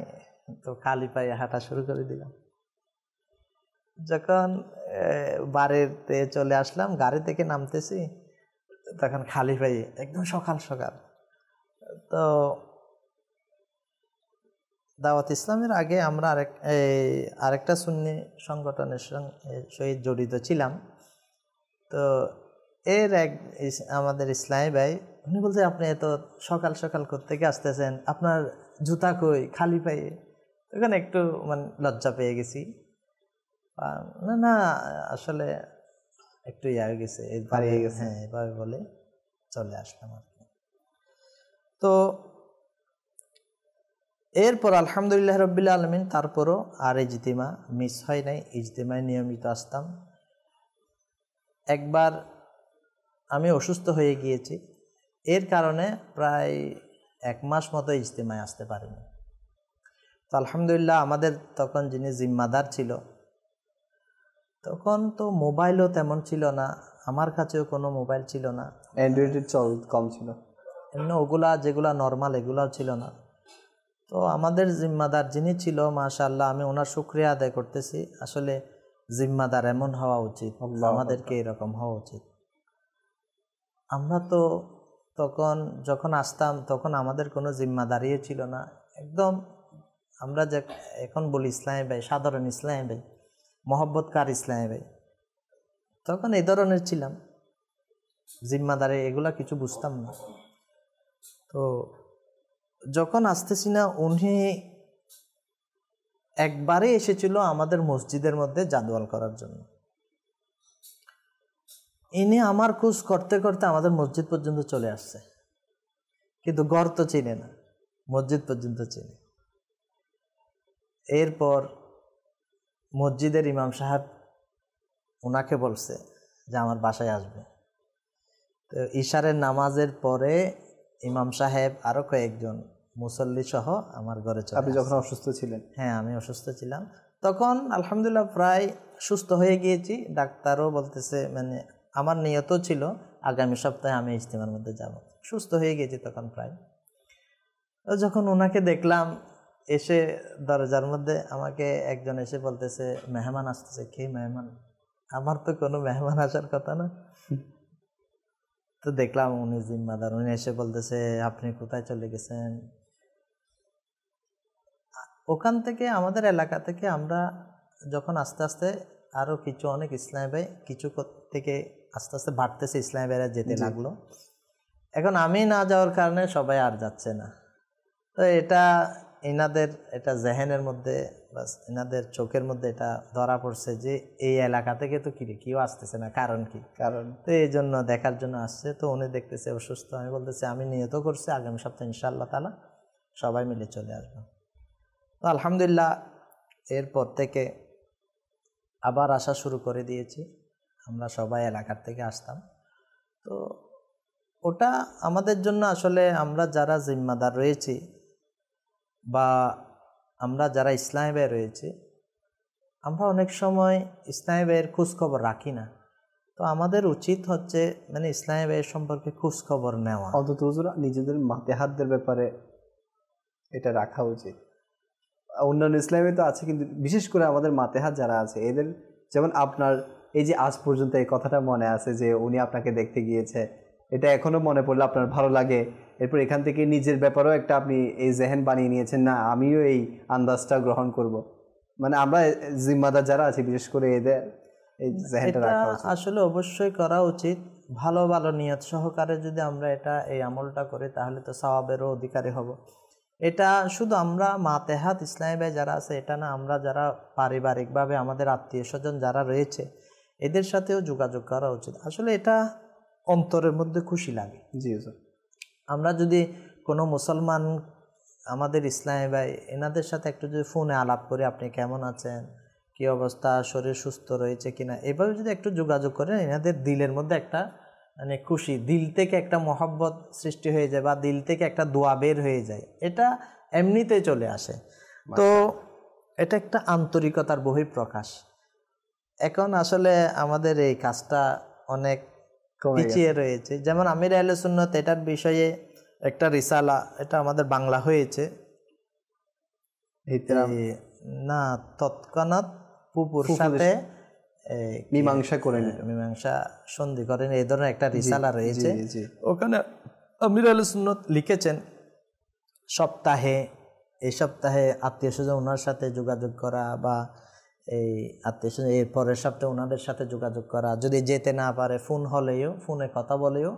তো খালি পায়ে হাঁটা শুরু করে দিলাম। যখন বাড়িতে চলে আসলাম, গাড়ি থেকে নামতেছি, তখন খালি পায়ে, একদম সকাল সকাল। তো দাওয়াত ইসলামের আগে আমরা আরেকটা সুন্নি সংগঠনের সহিত জড়িত ছিলাম। তো এর আমাদের ইসলামী ভাই, উনি বলছে আপনি এত সকাল সকাল কোত্থেকে আসতেছেন, আপনার জুতা কই, খালি পায়ে? তখন একটু মানে লজ্জা পেয়ে গেছি। না না, আসলে একটু ইয়ে হয়ে গেছে, হ্যাঁ এভাবে বলে চলে আসলাম আর কি। তো এরপর আলহামদুলিল্লাহ রাব্বিল আলামিন, তারপরও আর ইজতিমা মিস হয় নাই, ইজতিমায় নিয়মিত আসতাম। একবার আমি অসুস্থ হয়ে গিয়েছি, এর কারণে প্রায় 1 মাস মতো ইজতিমায় আসতে পারিনি। তো আলহামদুলিল্লাহ আমাদের তখন যিনি জিম্মাদার ছিল, তখন তো মোবাইলও তেমন ছিল না, আমার কাছেও কোনো মোবাইল ছিল না, অ্যান্ড্রয়েডের চল কম ছিল, এমনি ওগুলা যেগুলা নর্মাল এগুলাও ছিল না। তো আমাদের জিম্মাদার যিনি ছিল, মাশাআল্লাহ, আমি ওনার শুকরিয়া আদায় করতেছি। আসলে জিম্মাদার এমন হওয়া উচিত, আমাদেরকে এরকম হওয়া উচিত। আমরা তো তখন যখন আসতাম তখন আমাদের কোনো জিম্মাদারিও ছিল না, একদম আমরা যে এখন বলি ইসলামী ভাই, সাধারণ ইসলামী ভাই, মহব্বতকার ইসলামী ভাই, তখন এই ধরনের ছিলাম, জিম্মাদারি এগুলা কিছু বুঝতাম না। তো যখন আসতেছি না, উনি একবারে এসেছিল আমাদের মসজিদের মধ্যে জাদুয়াল করার জন্য। ইনি আমার খোঁজ করতে করতে আমাদের মসজিদ পর্যন্ত চলে আসছে, কিন্তু ঘর তো চিনে না, মসজিদ পর্যন্ত চিনে। এরপর মসজিদের ইমাম সাহেব ওনাকে বলছে যে আমার বাসায় আসবে। তো ইশারের নামাজের পরে ইমাম সাহেব আরও কয়েকজন মুসল্লি সহ আমার ঘরে চলে। আপনি যখন অসুস্থ ছিলেন? হ্যাঁ, আমি অসুস্থ ছিলাম তখন। আলহামদুলিল্লাহ প্রায় সুস্থ হয়ে গিয়েছি। ডাক্তারও বলতেছে, মানে আমার নিয়ত ছিল আগামী সপ্তাহে আমি ইজতিমার মধ্যে যাব, সুস্থ হয়ে গিয়েছি তখন প্রায়। যখন ওনাকে দেখলাম এসে দরজার মধ্যে, আমাকে একজন এসে বলতেছে মেহমান আসতেছে। কে মেহমান? আমার তো কোনো মেহমান আসার কথা না। তো দেখলাম উনি জিম্মাদার। উনি এসে বলতেছে আপনি কোথায় চলে গেছেন? ওখান থেকে আমাদের এলাকা থেকে আমরা যখন আস্তে আস্তে আরও কিছু অনেক ইসলামী ভাই কিছু থেকে আস্তে আস্তে বাড়তেছে, ইসলামী ভাইরা যেতে লাগলো। এখন আমি না যাওয়ার কারণে সবাই আর যাচ্ছে না। তো এটা এনাদের এটা জেহেনের মধ্যে বা এনাদের চোখের মধ্যে এটা ধরা পড়ছে যে এই এলাকা থেকে তো কেউ আসতেছে না, কারণ কি? তো এই জন্য দেখার জন্য আসছে। তো উনি দেখতেছে অসুস্থ। আমি বলতেছি আমি নিয়ত করছি আগামী সপ্তাহে ইনশাআল্লাহ তাআলা সবাই মিলে চলে আসবো। তো আলহামদুলিল্লাহ এরপর থেকে আবার আসা শুরু করে দিয়েছি। আমরা সবাই এলাকার থেকে আসতাম। তো ওটা আমাদের জন্য আসলে আমরা যারা জিম্মাদার রয়েছি বা আমরা যারা ইসলামী ভাই রয়েছি, আমরা অনেক সময় ইসলামী ভাইয়ের খোঁজখবর রাখি না। তো আমাদের উচিত হচ্ছে মানে ইসলামী ভাইয়ের সম্পর্কে খোঁজখবর নেওয়া, অন্তত নিজেদের মাতেহাতদের ব্যাপারে এটা রাখা উচিত। অন্যান্য ইসলামে তো আছে, কিন্তু বিশেষ করে আমাদের মাতেহাত যারা আছে এদের, যেমন আপনার এই যে আজ পর্যন্ত এই কথাটা মনে আছে যে উনি আপনাকে দেখতে গিয়েছে, এটা এখনো মনে পড়লে আপনার ভালো লাগে। এরপর এখান থেকে নিজের ব্যাপারেও একটা আপনি এই জেহেন বানিয়ে নিয়েছেন, না আমিও এই আন্দাজটা গ্রহণ করব। মানে আমরা জিম্মাদার যারা আছি বিশেষ করে এদের এই জেহেনটা এটা রাখা উচিত? আসলে অবশ্যই করা উচিত। ভালো ভালো নিয়ত সহকারে যদি আমরা এই আমলটা করি তাহলে তো সওয়াবেরও অধিকারী হব। এটা শুধু আমরা মাতেহাত ইসলামী ভাই যারা আছে এটা না, আমরা যারা পারিবারিকভাবে আমাদের আত্মীয় স্বজন যারা রয়েছে এদের সাথেও যোগাযোগ করা উচিত। আসলে এটা অন্তরের মধ্যে খুশি লাগে। জি হুজুর। আমরা যদি কোনো মুসলমান আমাদের ইসলামী ভাই এনাদের সাথে একটু যদি ফোনে আলাপ করি, আপনি কেমন আছেন, কি অবস্থা, শরীর সুস্থ রয়েছে কিনা, এভাবে যদি একটু যোগাযোগ করেন এনাদের দিলের মধ্যে একটা মানে খুশি, দিল থেকে একটা মহব্বত সৃষ্টি হয়ে যায় বা দিল থেকে একটা দোয়া বের হয়ে যায়, এটা এমনিতেই চলে আসে। তো এটা একটা আন্তরিকতার বহিঃপ্রকাশ। এখন আসলে আমাদের এই কাজটা অনেক পিছিয়ে রয়েছে। যেমন আমির আহলে সুন্নাত এটার বিষয়ে একটা রিসালা, এটা আমাদের বাংলা হয়েছে না, তৎক্ষণাৎ পুপুর সাথে মীমাংসা সন্ধি করেন, এই ধরনের একটা রিসালা রয়েছে। ওখানে আমির আহলে সুন্নাত লিখেছেন এই সপ্তাহে আত্মীয় স্বজন ওনার সাথে যোগাযোগ করা বা এই আত্মীয় স্বজন এর পরের সপ্তাহে ওনাদের সাথে যোগাযোগ করা, যদি যেতে না পারে ফোনে কথা বলেও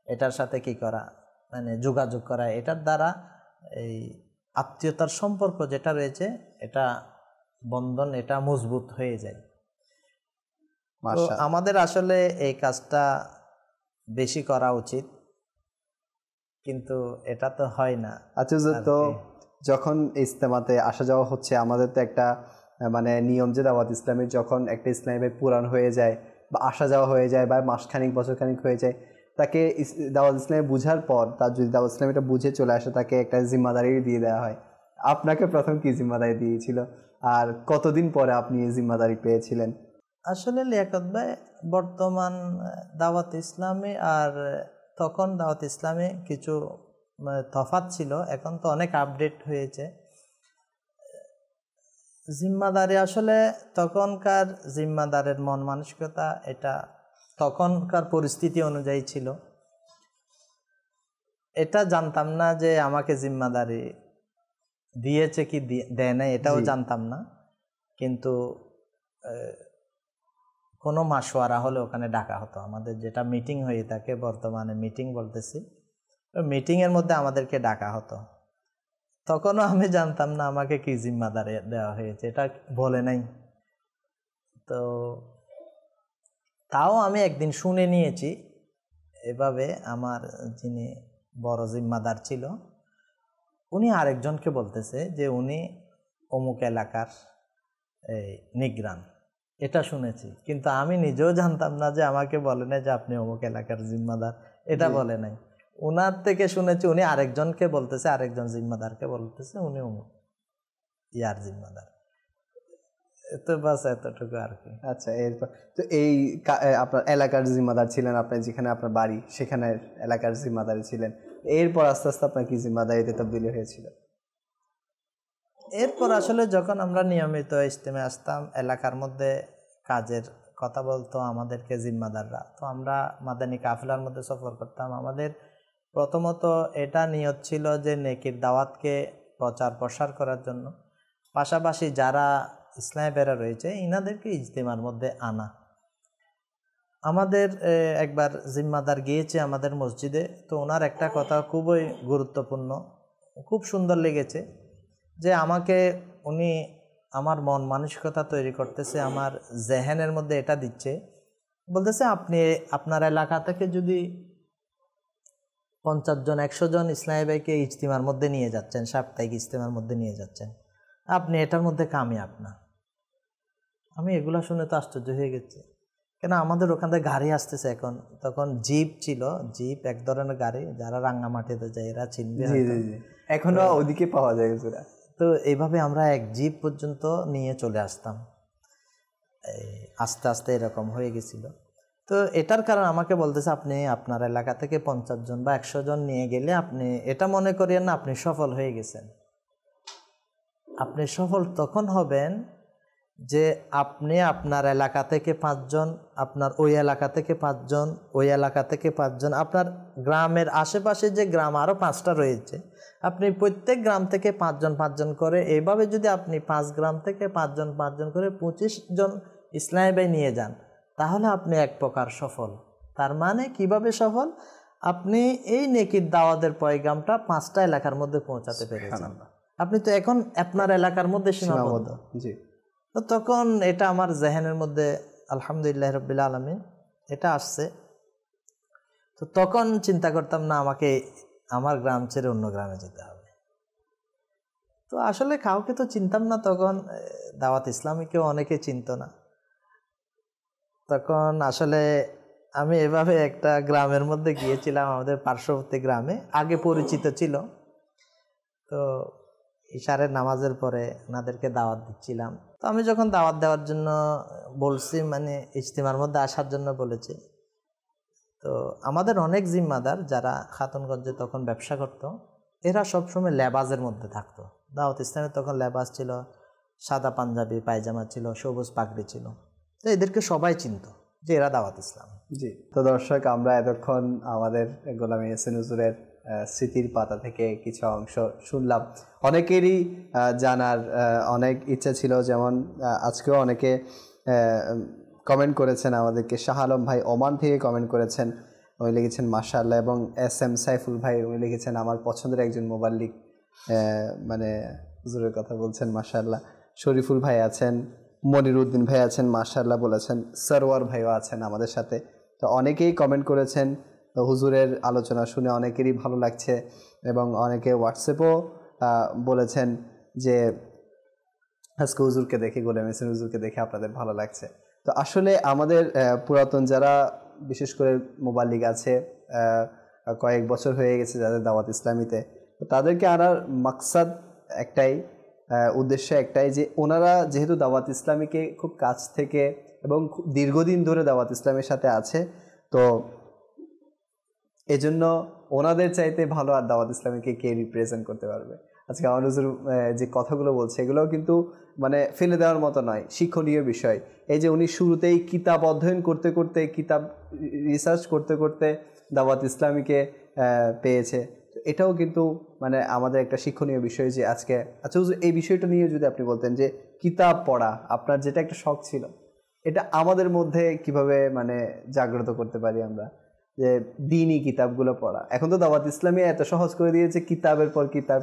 এটার সাথে কি করা মানে যোগাযোগ করা, এটার দ্বারা এই আত্মীয়তার সম্পর্ক যেটা রয়েছে এটা বন্ধন এটা মজবুত হয়ে যায়। তো আমাদের আসলে এই কাজটা বেশি করা উচিত, কিন্তু এটা তো হয় না। আচ্ছা, তো যখন ইজতেমাতে আসা যাওয়া হচ্ছে, আমাদের তো একটা মানে নিয়ম যে দাওয়াত ইসলামের যখন একটা ইসলামী ভাই পুরান হয়ে যায় বা আসা যাওয়া হয়ে যায় বা মাসখানিক বছরখানিক হয়ে যায়, তাকে দাওয়াত ইসলামে বুঝার পর তার যদি দাওয়াত ইসলামীটা বুঝে চলে আসে তাকে একটা জিম্মাদারি দিয়ে দেওয়া হয়। আপনাকে প্রথম কি জিম্মাদারি দিয়েছিল আর কতদিন পরে আপনি এই জিম্মাদারি পেয়েছিলেন? আসলে লিয়াকত ভাই, বর্তমান দাওয়াত ইসলামে আর তখন দাওয়াত ইসলামে কিছু তফাৎ ছিল, এখন তো অনেক আপডেট হয়েছে। জিম্মাদারি আসলে তখনকার জিম্মাদারের মন মানসিকতা এটা তখনকার পরিস্থিতি অনুযায়ী ছিল। এটা জানতাম না যে আমাকে জিম্মাদারি দিয়েছে কি দেয় নাই, এটাও জানতাম না। কিন্তু কোনো মাসওয়ারা হলে ওখানে ডাকা হতো, আমাদের যেটা মিটিং হয়ে থাকে, বর্তমানে মিটিং বলতেছি, মিটিংয়ের মধ্যে আমাদেরকে ডাকা হতো। তখনও আমি জানতাম না আমাকে কি জিম্মাদারি দেওয়া হয়েছে, এটা বলে নাই। তো তাও আমি একদিন শুনে নিয়েছি এভাবে, আমার যিনি বড় জিম্মাদার ছিল উনি আরেকজনকে বলতেছে যে উনি অমুক এলাকার নিগরান, এটা শুনেছি। কিন্তু আমি নিজেও জানতাম না যে আমাকে বলে নাই যে আপনি অমুক এলাকার জিম্মাদার, এটা বলে নাই। উনার থেকে শুনেছি উনি আরেকজনকে বলতেছে, আরেকজন জিম্মাদারকে বলতেছে উনি অমুক ইয়ার জিম্মাদার। তো বাস এতটুকু আর কি। আচ্ছা, এরপর তো এই আপনার এলাকার জিম্মাদার ছিলেন, আপনার যেখানে আপনার বাড়ি সেখানে এলাকার জিম্মাদারি ছিলেন। এরপর আস্তে আস্তে আপনার কি জিম্মাদারিতে তবদিলি হয়েছিল? এরপর আসলে যখন আমরা নিয়মিত ইজতেমে আসতাম, এলাকার মধ্যে কাজের কথা বলতো আমাদেরকে জিম্মাদাররা, তো আমরা মাদানী কাফেলার মধ্যে সফর করতাম। আমাদের প্রথমত এটা নিয়ত ছিল যে নেকির দাওয়াতকে প্রচার প্রসার করার জন্য, পাশাপাশি যারা ইসলামী বেরা রয়েছে ইনাদেরকে ইজতেমার মধ্যে আনা। আমাদের একবার জিম্মাদার গিয়েছে আমাদের মসজিদে, তো ওনার একটা কথা খুবই গুরুত্বপূর্ণ, খুব সুন্দর লেগেছে যে আমাকে উনি আমার মন মানসিকতা তৈরি করতেছে, আমার জেহেনের মধ্যে এটা দিচ্ছে, বলতেছে আপনি আপনার এলাকা থেকে যদি 50 জন 100 জন ইসলামী ভাইকে ইজতিমার মধ্যে নিয়ে যাচ্ছেন, সাপ্তাহিক ইজতিমার মধ্যে নিয়ে যাচ্ছেন, আপনি এটার মধ্যে কামিয়াব না। আমি এগুলা শুনে তো আশ্চর্য হয়ে গেছি, কেন আমাদের ওখান থেকে গাড়ি আসতেছে এখন, তখন জিপ ছিল, জিপ এক ধরনের গাড়ি, যারা রাঙ্গামাটিতে যায় এরা চিনবে, এখনো ওদিকে পাওয়া যায়। তো এইভাবে আমরা এক জিপ পর্যন্ত নিয়ে চলে আসতাম, আস্তে আস্তে এরকম হয়ে গেছিল। তো এটার কারণ আমাকে বলতেছে আপনি আপনার এলাকা থেকে 50 জন বা 100 জন নিয়ে গেলে আপনি এটা মনে করিয়েন না আপনি সফল হয়ে গেছেন। আপনি সফল তখন হবেন যে আপনি আপনার এলাকা থেকে 5 জন, আপনার ওই এলাকা থেকে 5 জন, ওই এলাকা থেকে 5 জন, আপনার গ্রামের আশেপাশে যে গ্রাম আরও 5টা রয়েছে, আপনি প্রত্যেক গ্রাম থেকে 5 জন 5 জন করে, এইভাবে যদি আপনি 5 গ্রাম থেকে 5 জন 5 জন করে 25 জন ইসলামী ভাই নিয়ে যান, তাহলে আপনি এক প্রকার সফল। তার মানে কিভাবে সফল? আপনি এই নেকির দাওয়াতের পয়গামটা 5টা এলাকার মধ্যে পৌঁছাতে পেরেছেন। আপনি তো এখন আপনার এলাকার মধ্যে সীমাবদ্ধ। জি। তো তখন এটা আমার জেহেনের মধ্যে আলহামদুলিল্লাহ রাব্বিল আলামিন এটা আসছে। তো তখন চিন্তা করতাম না আমাকে আমার গ্রাম ছেড়ে অন্য গ্রামে যেতে হবে। তো আসলে কাউকে তো চিনতাম না তখন, দাওয়াত ইসলামীকেও অনেকে চিনত না। তখন আসলে আমি এভাবে একটা গ্রামের মধ্যে গিয়েছিলাম, আমাদের পার্শ্ববর্তী গ্রামে, আগে পরিচিত ছিল। তো ইশারের নামাজের পরে ওনাদেরকে দাওয়াত দিচ্ছিলাম। তো আমি যখন দাওয়াত দেওয়ার জন্য বলছি, মানে ইজতিমার মধ্যে আসার জন্য বলেছি, তো আমাদের অনেক জিম্মাদার যারা খাতুনগঞ্জে তখন ব্যবসা করত, এরা সবসময় লেবাজের মধ্যে থাকতো। দাওয়াত ইসলামের তখন লেবাজ ছিল, সাদা পাঞ্জাবি পায়জামা ছিল, সবুজ পাগড়ি ছিল। তো এদেরকে সবাই চিনত যে এরা দাওয়াত ইসলাম। জি। তো দর্শক, আমরা এতক্ষণ আমাদের গোলাম এহসান হুজুরের স্মৃতির পাতা থেকে কিছু অংশ শুনলাম। অনেকেরই জানার অনেক ইচ্ছা ছিল, যেমন আজকেও অনেকে কমেন্ট করেছেন আমাদেরকে। শাহ আলম ভাই ওমান থেকে কমেন্ট করেছেন, উনি লিখেছেন মাশাআল্লাহ। এবং SM সাইফুল ভাই উনি লিখেছেন আমার পছন্দের একজন মোবাল্লিগ, মানে হুজুরের কথা বলছেন মাশাআল্লাহ। শরীফুল ভাই আছেন, মনির উদ্দিন ভাই আছেন মাশাআল্লাহ বলেছেন, সরওয়ার ভাইও আছেন আমাদের সাথে। তো অনেকেই কমেন্ট করেছেন, তো হুজুরের আলোচনা শুনে অনেকেরই ভালো লাগছে। এবং অনেকে হোয়াটসঅ্যাপও বলেছেন যে আজকে হুজুরকে দেখে, গোলাম এহসান হুজুরকে দেখে আপনাদের ভালো লাগছে। তো আসলে আমাদের পুরাতন যারা বিশেষ করে মোবাল্লিগ আছে, কয়েক বছর হয়ে গেছে যাদের দাওয়াত ইসলামীতে, তো তাদেরকে আনার মাকসাদ একটাই, উদ্দেশ্য একটাই, যে ওনারা যেহেতু দাওয়াত ইসলামীকে খুব কাছ থেকে এবং খুব দীর্ঘদিন ধরে দাওয়াত ইসলামের সাথে আছে, তো এজন্য ওনাদের চাইতে ভালো আর দাওয়াত ইসলামীকে কে রিপ্রেজেন্ট করতে পারবে। আজকে আমার হুজুর যে কথাগুলো বলছে এগুলোও কিন্তু মানে ফেলে দেওয়ার মতো নয়, শিক্ষণীয় বিষয়। এই যে উনি শুরুতেই কিতাব অধ্যয়ন করতে করতে, কিতাব রিসার্চ করতে করতে দাওয়াত ইসলামীকে পেয়েছে, এটাও কিন্তু মানে আমাদের একটা শিক্ষণীয় বিষয়। যে আজকে আচ্ছা হুজুর, এই বিষয়টা নিয়ে যদি আপনি বলতেন যে কিতাব পড়া আপনার যেটা একটা শখ ছিল, এটা আমাদের মধ্যে কিভাবে মানে জাগ্রত করতে পারি আমরা, যে দ্বীনি কিতাবগুলো পড়া। এখন তো দাওয়াত ইসলামী এত সহজ করে দিয়েছে, কিতাবের পর কিতাব,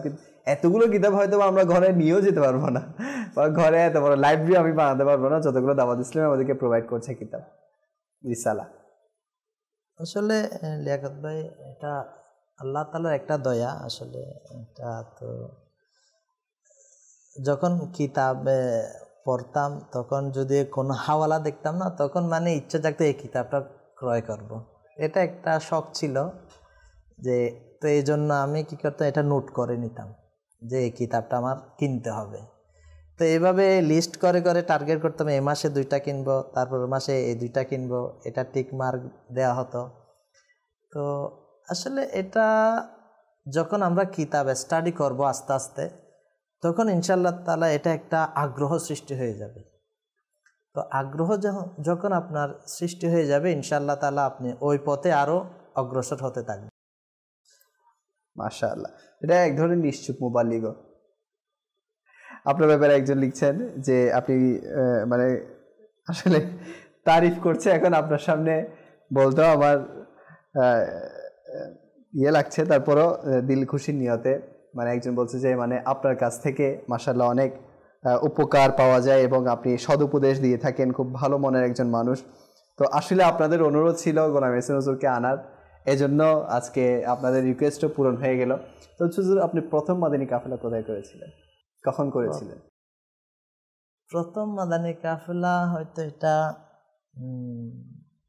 এতগুলো কিতাব হয়তো আমরা ঘরে নিয়েও যেতে পারবো না, বা ঘরে এত বড় লাইব্রেরি আমি বানাতে পারবো না যতগুলো দাওয়াত ইসলামী আমাদেরকে প্রোভাইড করছে কিতাব, রিসালা। আসলে লিয়াকত ভাই, এটা আল্লাহ তাআলার একটা দয়া। আসলে এটা তো যখন কিতাবে পড়তাম তখন যদি কোনো হাওয়ালা দেখতাম না, তখন মানে ইচ্ছা জাগতো এই কিতাবটা ক্রয় করব। এটা একটা শখ ছিল যে, তো এই জন্য আমি কী করতাম, এটা নোট করে নিতাম যে এই কিতাবটা আমার কিনতে হবে। তো এইভাবে লিস্ট করে করে টার্গেট করতাম, এই মাসে 2টা কিনবো, তারপর মাসে এই 2টা কিনবো, এটা টিক মার্ক দেওয়া হতো। তো আসলে এটা যখন আমরা কিতাব স্টাডি করব আস্তে আস্তে, তখন ইনশাআল্লাহ তাআলা এটা একটা আগ্রহ সৃষ্টি হয়ে যাবে। তো আগ্রহ যখন আপনার সৃষ্টি হয়ে যাবে, ইনশাআল্লাহ তাআলা আপনি ওই পথে আরও অগ্রসর হতে থাকবেন। মাশাআল্লাহ, এটা এক ধরনের নিশ্চুপ মোবাল্লিগ। আপনার ব্যাপারে একজন লিখছেন যে আপনি মানে আসলে তারিফ করছে, এখন আপনার সামনে বলতেও আমার ইয়ে লাগছে, তারপরও দিল খুশির নিয়তে মানে একজন বলছে যে মানে আপনার কাছ থেকে মাশাআল্লাহ অনেক উপকার পাওয়া যায় এবং আপনি সদুপদেশ দিয়ে থাকেন, খুব ভালো মনের একজন মানুষ। তো আসলে আপনাদের অনুরোধ ছিল গোলাম এহসান হুজুরকে আনার, এজন্য আজকে আপনাদের রিকোয়েস্টও পূরণ হয়ে গেল। তো হুজুর, আপনি প্রথম মাদানী কাফেলা কোথায় করেছিলেন, কখন করেছিলেন? প্রথম মাদানী কাফেলা হয়তো এটা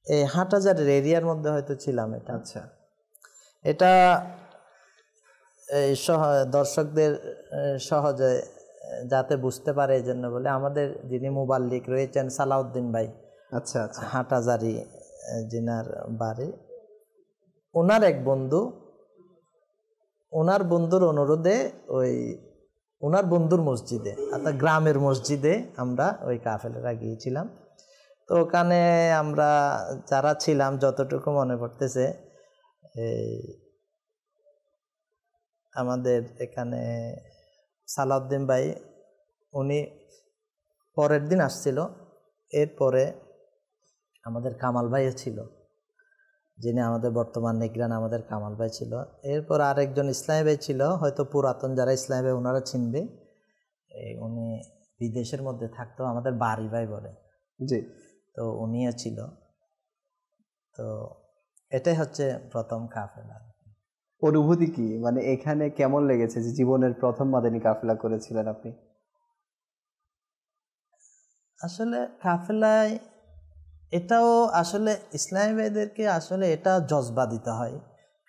এই হাটহাজারের এরিয়ার মধ্যে হয়তো ছিলাম এটা। আচ্ছা, এটা এই দর্শকদের সহজে যাতে বুঝতে পারে এই জন্য বলে, আমাদের যিনি মুবাল্লিগ রয়েছেন সালাউদ্দিন ভাই, আচ্ছা আচ্ছা, হাটহাজারি জিনার বাড়ি, ওনার এক বন্ধু, ওনার বন্ধুর অনুরোধে ওই ওনার বন্ধুর মসজিদে, অর্থাৎ গ্রামের মসজিদে আমরা ওই কাফেলাটা গিয়েছিলাম। তো ওখানে আমরা যারা ছিলাম, যতটুকু মনে পড়তেছে, এই আমাদের এখানে সালাউদ্দিন ভাই উনি পরের দিন আসছিল, এরপরে আমাদের কামাল ভাইও ছিল, যিনি আমাদের বর্তমান নিগরান আমাদের কামাল ভাই ছিল। এরপর আরেকজন ইসলামী ভাই ছিল, হয়তো পুরাতন যারা ইসলামী ভাই ওনারা চিনবে, উনি বিদেশের মধ্যে থাকতো, আমাদের বাড়ি ভাই বলে। জি। তো উনিও ছিল। তো এটাই হচ্ছে প্রথম কাফেলা। অনুভূতি কি, মানে এখানে কেমন লেগেছে যে জীবনের প্রথম মাদানী কাফেলা করেছিলেন আপনি? আসলে কাফেলায় এটাও আসলে ইসলামী ভাইদেরকে আসলে এটা জজবা দিতে হয়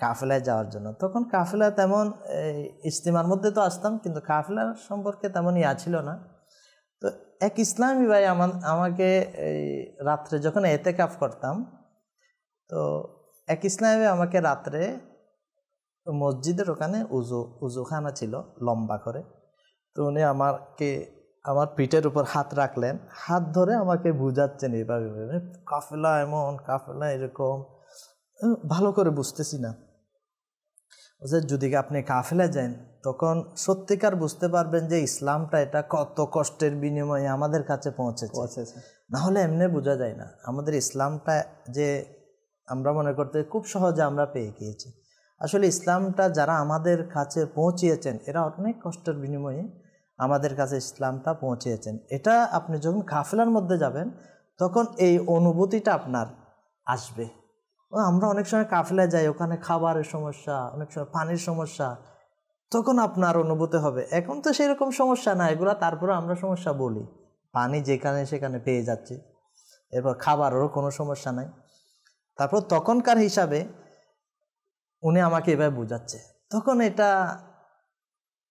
কাফেলায় যাওয়ার জন্য। তখন কাফেলা তেমন ইজতিমার মধ্যে তো আসতাম, কিন্তু কাফেলার সম্পর্কে তেমন ইয়া ছিল না। তো এক ইসলামী ভাই আমাকে রাত্রে যখন এতেকাফ করতাম, তো এক ইসলামী ভাই আমাকে রাত্রে মসজিদের ওখানে উজুখানা ছিল লম্বা করে, তো উনি আমাকে আমার পিঠের উপর হাত রাখলেন, হাত ধরে আমাকে বুঝাচ্ছেন এইভাবে, কাফেলা এমন, কাফেলা এরকম। ভালো করে বুঝতেছি না, যদি আপনি কাফেলা যান তখন সত্যিকার বুঝতে পারবেন যে ইসলামটা এটা কত কষ্টের বিনিময়ে আমাদের কাছে পৌঁছেছে। না হলে এমনি বোঝা যায় না আমাদের ইসলামটা যে আমরা মনে করতে খুব সহজে আমরা পেয়ে গিয়েছি। আসলে ইসলামটা যারা আমাদের কাছে পৌঁছিয়েছেন এরা অনেক কষ্টের বিনিময়ে আমাদের কাছে ইসলামটা পৌঁছিয়েছেন। এটা আপনি যখন কাফেলার মধ্যে যাবেন তখন এই অনুভূতিটা আপনার আসবে। আমরা অনেক সময় কাফেলায় যাই, ওখানে খাবারের সমস্যা, অনেক সময় পানির সমস্যা, তখন আপনার অনুভূতি হবে। এখন তো সেরকম সমস্যা না এগুলো, তারপরে আমরা সমস্যা বলি, পানি যেখানে সেখানে পেয়ে যাচ্ছি, এরপর খাবারেরও কোনো সমস্যা নাই। তারপর তখনকার হিসাবে উনি আমাকে এভাবে বোঝাচ্ছে, তখন এটা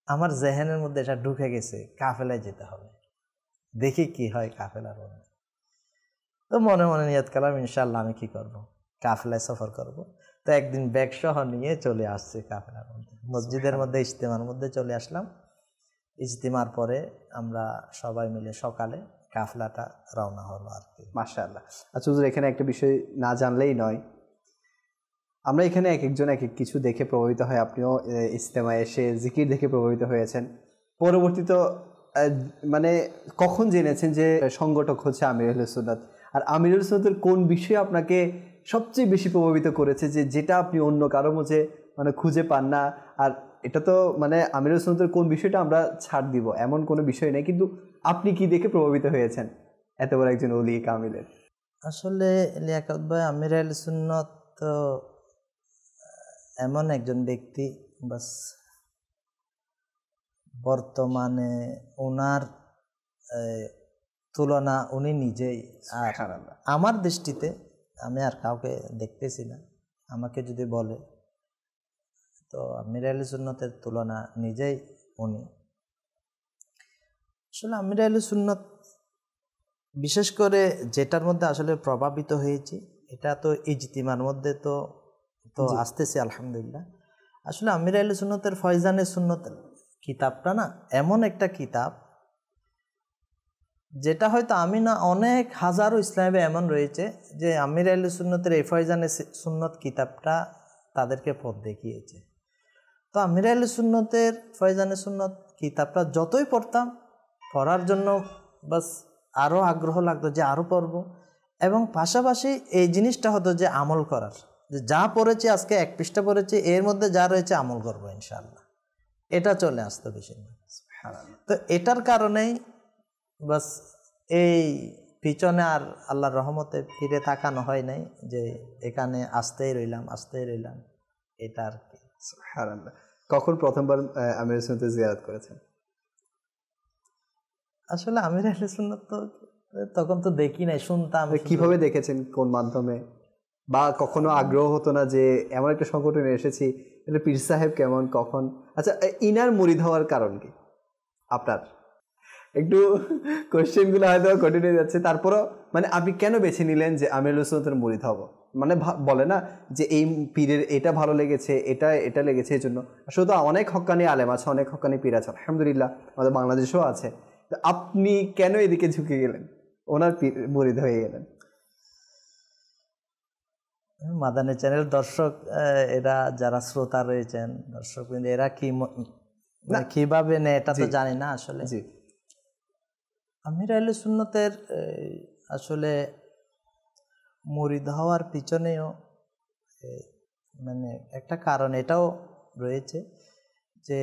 আমার জেহেনের মধ্যে এটা ঢুকে গেছে, কাফেলায় যেতে হবে, দেখি কি হয় কাফেলার মধ্যে। তো মনে মনে নিয়ত করলাম ইনশাআল্লাহ আমি কি করব, কাফেলায় সফর করব। তো একদিন ব্যাগ সহ নিয়ে চলে আসছি কাফেলার মধ্যে, মসজিদের মধ্যে ইজতিমার মধ্যে চলে আসলাম। ইজতিমার পরে আমরা সবাই মিলে সকালে কাফেলাটা রওনা হলো আর কি। মাশাআল্লাহ। আচ্ছা হুজুর, এখানে একটা বিষয় না জানলেই নয়, আমরা এখানে এক একজন এক এক কিছু দেখে প্রভাবিত হয়। আপনিও ইজতেমায় এসে জিকির দেখে প্রভাবিত হয়েছেন। পরবর্তীতে মানে কখন জেনেছেন যে সংগঠক হচ্ছে আমিরুল সুন্নাত, আর আমিরুল সুন্নাতের কোন বিষয়ে আপনাকে সবচেয়ে বেশি প্রভাবিত করেছে, যে যেটা আপনি অন্য কারো মধ্যে মানে খুঁজে পান না? আর এটা তো মানে আমিরুল সুন্নাতের কোন বিষয়টা আমরা ছাড় দিব এমন কোনো বিষয় নেই, কিন্তু আপনি কি দেখে প্রভাবিত হয়েছেন এত বড় একজন ওলি কামিলের? আসলে লিয়াকত ভাই আমিরুল সুন্নাত তো এমন একজন ব্যক্তি, বাস বর্তমানে ওনার তুলনা উনি নিজেই। আর আমার দৃষ্টিতে আমি আর কাউকে দেখতেছি না, আমাকে যদি বলে তো আমিরুল সুন্নাতের তুলনা নিজেই উনি। আসলে আমিরুল সুন্নাত বিশেষ করে যেটার মধ্যে আসলে প্রভাবিত হয়েছি, এটা তো ইজতিমার মধ্যে তো আসতেছে আলহামদুলিল্লাহ। আসলে আমিরুল সুন্নাতের ফয়জানে সুন্নত কিতাবটা না এমন একটা কিতাব যেটা হয়তো আমি না অনেক হাজারো ইসলামে এমন রয়েছে যে আমিরুল সুন্নতের এই ফয়জানে সুন্নত কিতাবটা তাদেরকে পথ দেখিয়েছে। তো আমিরুল সুন্নতের ফয়জানে সুন্নত কিতাবটা যতই পড়তাম, পড়ার জন্য বাস আরও আগ্রহ লাগতো যে আরও পড়ব, এবং পাশাপাশি এই জিনিসটা হতো যে আমল করার, যে যা পড়েছি আজকে 1 পৃষ্ঠা পড়েছি, এর মধ্যে যা রয়েছে আমল করবো ইনশাআল্লাহ, এটা চলে আসতো বেশি। তো এটার কারণেই বাস এই পিছনে আর আল্লাহর রহমতে ফিরে তাকানো হয় নাই, যে এখানে আসতেই রইলাম এটা আর কি। সুবহানাল্লাহ। কখন প্রথমবার আমিরুল সুন্নাতের জিয়ারত করেছেন? আসলে আমিরুল সুন্নাত তো তখন তো দেখি নাই, শুনতাম। কিভাবে দেখেছেন, কোন মাধ্যমে, বা কখনো আগ্রহ হতো না যে এমন একটা সংগঠনে এসেছি, এটা পীর সাহেব কেমন, কখন? আচ্ছা, ইনার মুরিদ হওয়ার কারণ কি আপনার? একটু কোশ্চেনগুলো হয়তো কঠিন হয়ে যাচ্ছে, তারপরও মানে আপনি কেন বেছে নিলেন যে আমিরুল সুন্নাতের মুরিদ হব? মানে বলে না যে এই পীরের এটা ভালো লেগেছে, এটা লেগেছে, এই জন্য। আসলে তো অনেক হক্কানি আলেম আছে, অনেক হক্কানি পীর আছে আলহামদুলিল্লাহ, আমাদের বাংলাদেশেও আছে। তো আপনি কেন এদিকে ঝুঁকে গেলেন, ওনার মুরিদ হয়ে গেলেন? মাদানী চ্যানেল দর্শক এরা যারা শ্রোতা রয়েছেন, দর্শক এরা কিভাবে নেয় এটা তো জানি না। আসলে আমিরুল সুন্নাতের আসলে মুরিদ হওয়ার পিছনেও মানে একটা কারণ এটাও রয়েছে যে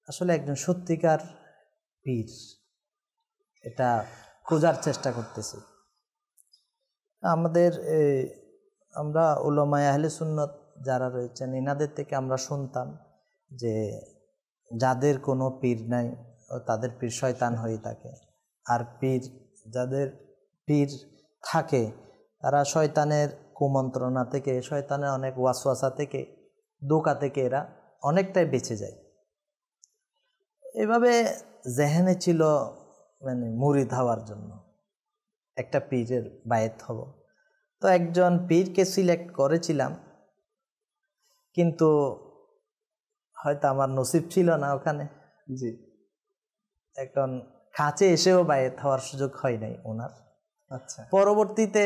আসলে একজন সত্যিকার পীর এটা খোঁজার চেষ্টা করতেছি। আমাদের আমরা উলামায়ে আহলে সুন্নাত যারা রয়েছেন এনাদের থেকে আমরা শুনতাম যে যাদের কোনো পীর নাই তাদের পীর শয়তান হয়ে থাকে, আর পীর যাদের পীর থাকে তারা শয়তানের কুমন্ত্রণা থেকে, শয়তানের অনেক ওয়াসওয়াসা থেকে, ধোঁকা থেকে এরা অনেকটাই বেঁচে যায়। এভাবে জেহেনে ছিল মানে মুরিদ হওয়ার জন্য একটা পীরের বায়েত হব। তো একজন পীরকে সিলেক্ট করেছিলাম, কিন্তু হয়তো আমার নসিব ছিল না ওখানে। জি। এখন কাছে এসেও বায়েত হওয়ার সুযোগ হয় নাই ওনার। আচ্ছা। পরবর্তীতে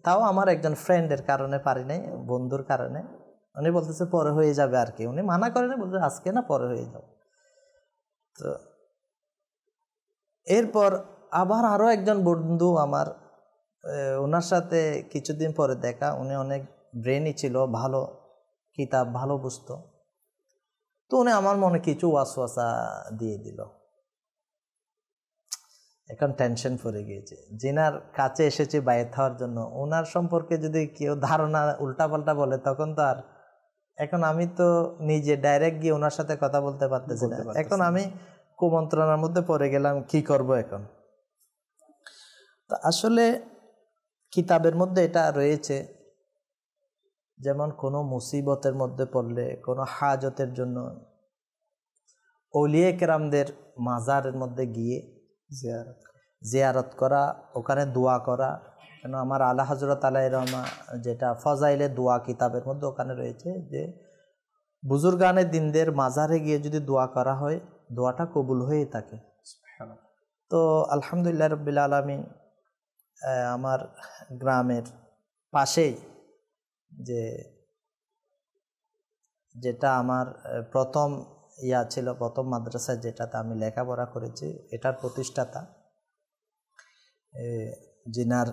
তাও আমার একজন ফ্রেন্ডের কারণে পারি নাই, বন্ধুর কারণে। উনি বলতেছে পরে হয়ে যাবে আর কি, উনি মানা করেন, বলতে আজকে না পরে হয়ে যাবে। তো এরপর আবার আরও একজন বন্ধু আমার, ওনার সাথে কিছুদিন পরে দেখা। উনি অনেক ব্রেনই ছিল, ভালো কিতাব ভালো বুঝতো। তো উনি আমার মনে কিছু ওয়াসওয়াসা দিয়ে দিল। এখন টেনশন পড়ে গিয়েছে, যিনার কাছে এসেছে বায়েত হওয়ার জন্য, ওনার সম্পর্কে যদি কেউ ধারণা উল্টাপাল্টা বলে তখন তো আর, এখন আমি তো নিজে ডাইরেক্ট গিয়ে ওনার সাথে কথা বলতে পারতেছি না। এখন আমি কুমন্ত্রণার মধ্যে পড়ে গেলাম, কি করব এখন। তো আসলে কিতাবের মধ্যে এটা রয়েছে, যেমন কোনো মুসিবতের মধ্যে পড়লে, কোনো হাজতের জন্য আউলিয়া কেরামদের মাজারের মধ্যে গিয়ে জিয়ারত করা, ওখানে দোয়া করা। কেন আমার আলা হযরত আলাইহির রহমা যেটা ফজাইলে দোয়া কিতাবের মধ্যে ওখানে রয়েছে যে বুজুর্গানে দিনদের মাজারে গিয়ে যদি দোয়া করা হয় দোয়াটা কবুল হয়ে থাকে। তো আলহামদুলিল্লাহ রাব্বিল আলামিন, আমার গ্রামের পাশেই যেটা আমার প্রথম ছিল, প্রথম মাদ্রাসা যেটাতে আমি লেখাপড়া করেছি, এটার প্রতিষ্ঠাতা যিনার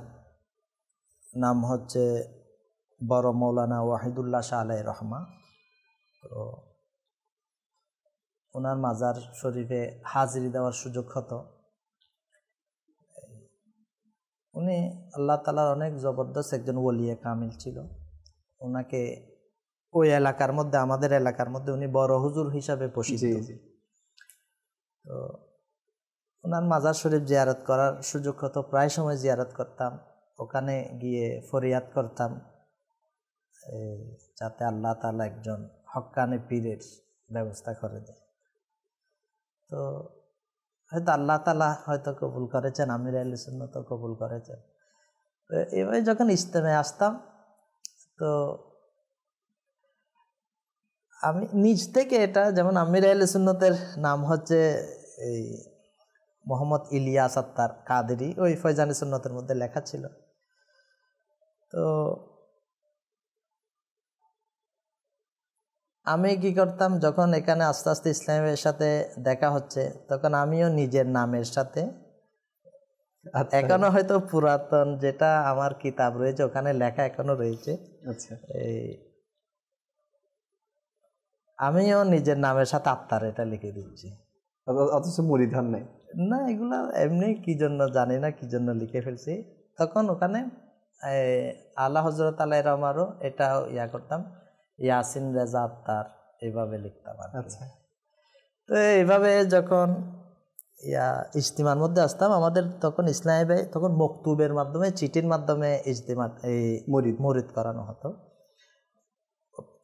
নাম হচ্ছে বড় মৌলানা ওয়াহিদুল্লাহ শাহ আলাইহির রহমা। তো ওনার মাজার শরীফে হাজিরি দেওয়ার সুযোগ হতো। উনি আল্লাহ তাআলার অনেক জবরদস্ত একজন ওলিয়ে কামিল ছিল। ওনাকে ওই এলাকার মধ্যে, আমাদের এলাকার মধ্যে উনি বড় হুজুর হিসাবে প্রসিদ্ধ। তো ওনার মাজার শরীফ জিয়ারত করার সুযোগ হতো, প্রায় সময় জিয়ারত করতাম, ওখানে গিয়ে ফরিয়াদ করতাম যাতে আল্লাহ তাআলা একজন হক্কানে পীরের ব্যবস্থা করে দেয়। তো হয়তো আল্লাহ তাআলা হয়তো কবুল করেছেন, আমির আহলে সুন্নাত কবুল করেছেন। তো এভাবে যখন ইজতেমায় আসতাম, তো আমি নিজ থেকে এটা, যেমন আমির আহলে সুন্নাতের নাম হচ্ছে এই মোহাম্মদ ইলিয়াস আত্তার কাদেরী, ওই ফয়জানে সুন্নাতের মধ্যে লেখা ছিল। তো আমি কি করতাম, যখন এখানে আস্তে আস্তে ইসলামের সাথে দেখা হচ্ছে, তখন আমিও নিজের নামের সাথে, এখনো হয়তো পুরাতন যেটা আমার কিতাব রয়েছে ওখানে লেখা এখনো রয়েছে, এই আমিও নিজের নামের সাথে আত্মার এটা লিখে দিচ্ছি। অথচ মুরিদ হন নাই না, এগুলা এমনি কি জন্য জানি না, কি জন্য লিখে ফেলছি। তখন ওখানে আলা হযরত আলাইহির রহমারও এটা করতাম, ইয়াসিন রেজা আত্মার, এইভাবে লিখতাম। আচ্ছা। তো এইভাবে যখন ইজতিমার মধ্যে আসতাম, আমাদের তখন ইসলামী ভাই তখন মকতুবের মাধ্যমে, চিঠির মাধ্যমে ইজতিমা এই মুরিদ করানো হতো।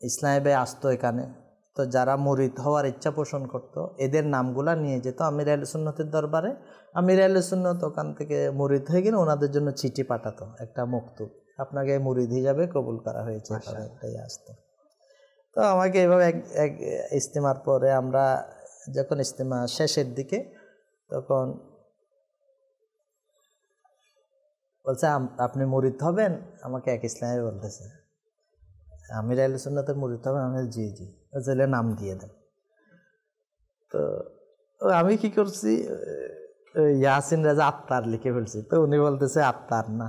ইসলামী ভাই আসতো এখানে, তো যারা মুরিদ হওয়ার ইচ্ছা পোষণ করতো এদের নামগুলা নিয়ে যেত আমির আহলে সুন্নাতের দরবারে। আমির আহলে সুন্নাত ওখান থেকে মুরিদ হয়ে গেলে ওনাদের জন্য চিঠি পাঠাতো, একটা মকতুব, আপনাকে মুরিদ হিসাবে কবুল করা হয়েছে, একটাই আসতো। তো আমাকে এভাবে এক ইজতিমার পরে, আমরা যখন ইজতিমা শেষের দিকে, তখন বলছে আপনি মুরিদ হবেন, আমাকে এক ইসলামে বলতেছে আমির আহলে সুন্নাতের মুরিদ হবেন। আমি জি জি, ছেলে নাম দিয়ে দেন। তো আমি কি করছি, ইয়াসিন রাজা আত্মার লিখে ফেলছি, তো উনি বলতেছে আত্মার না,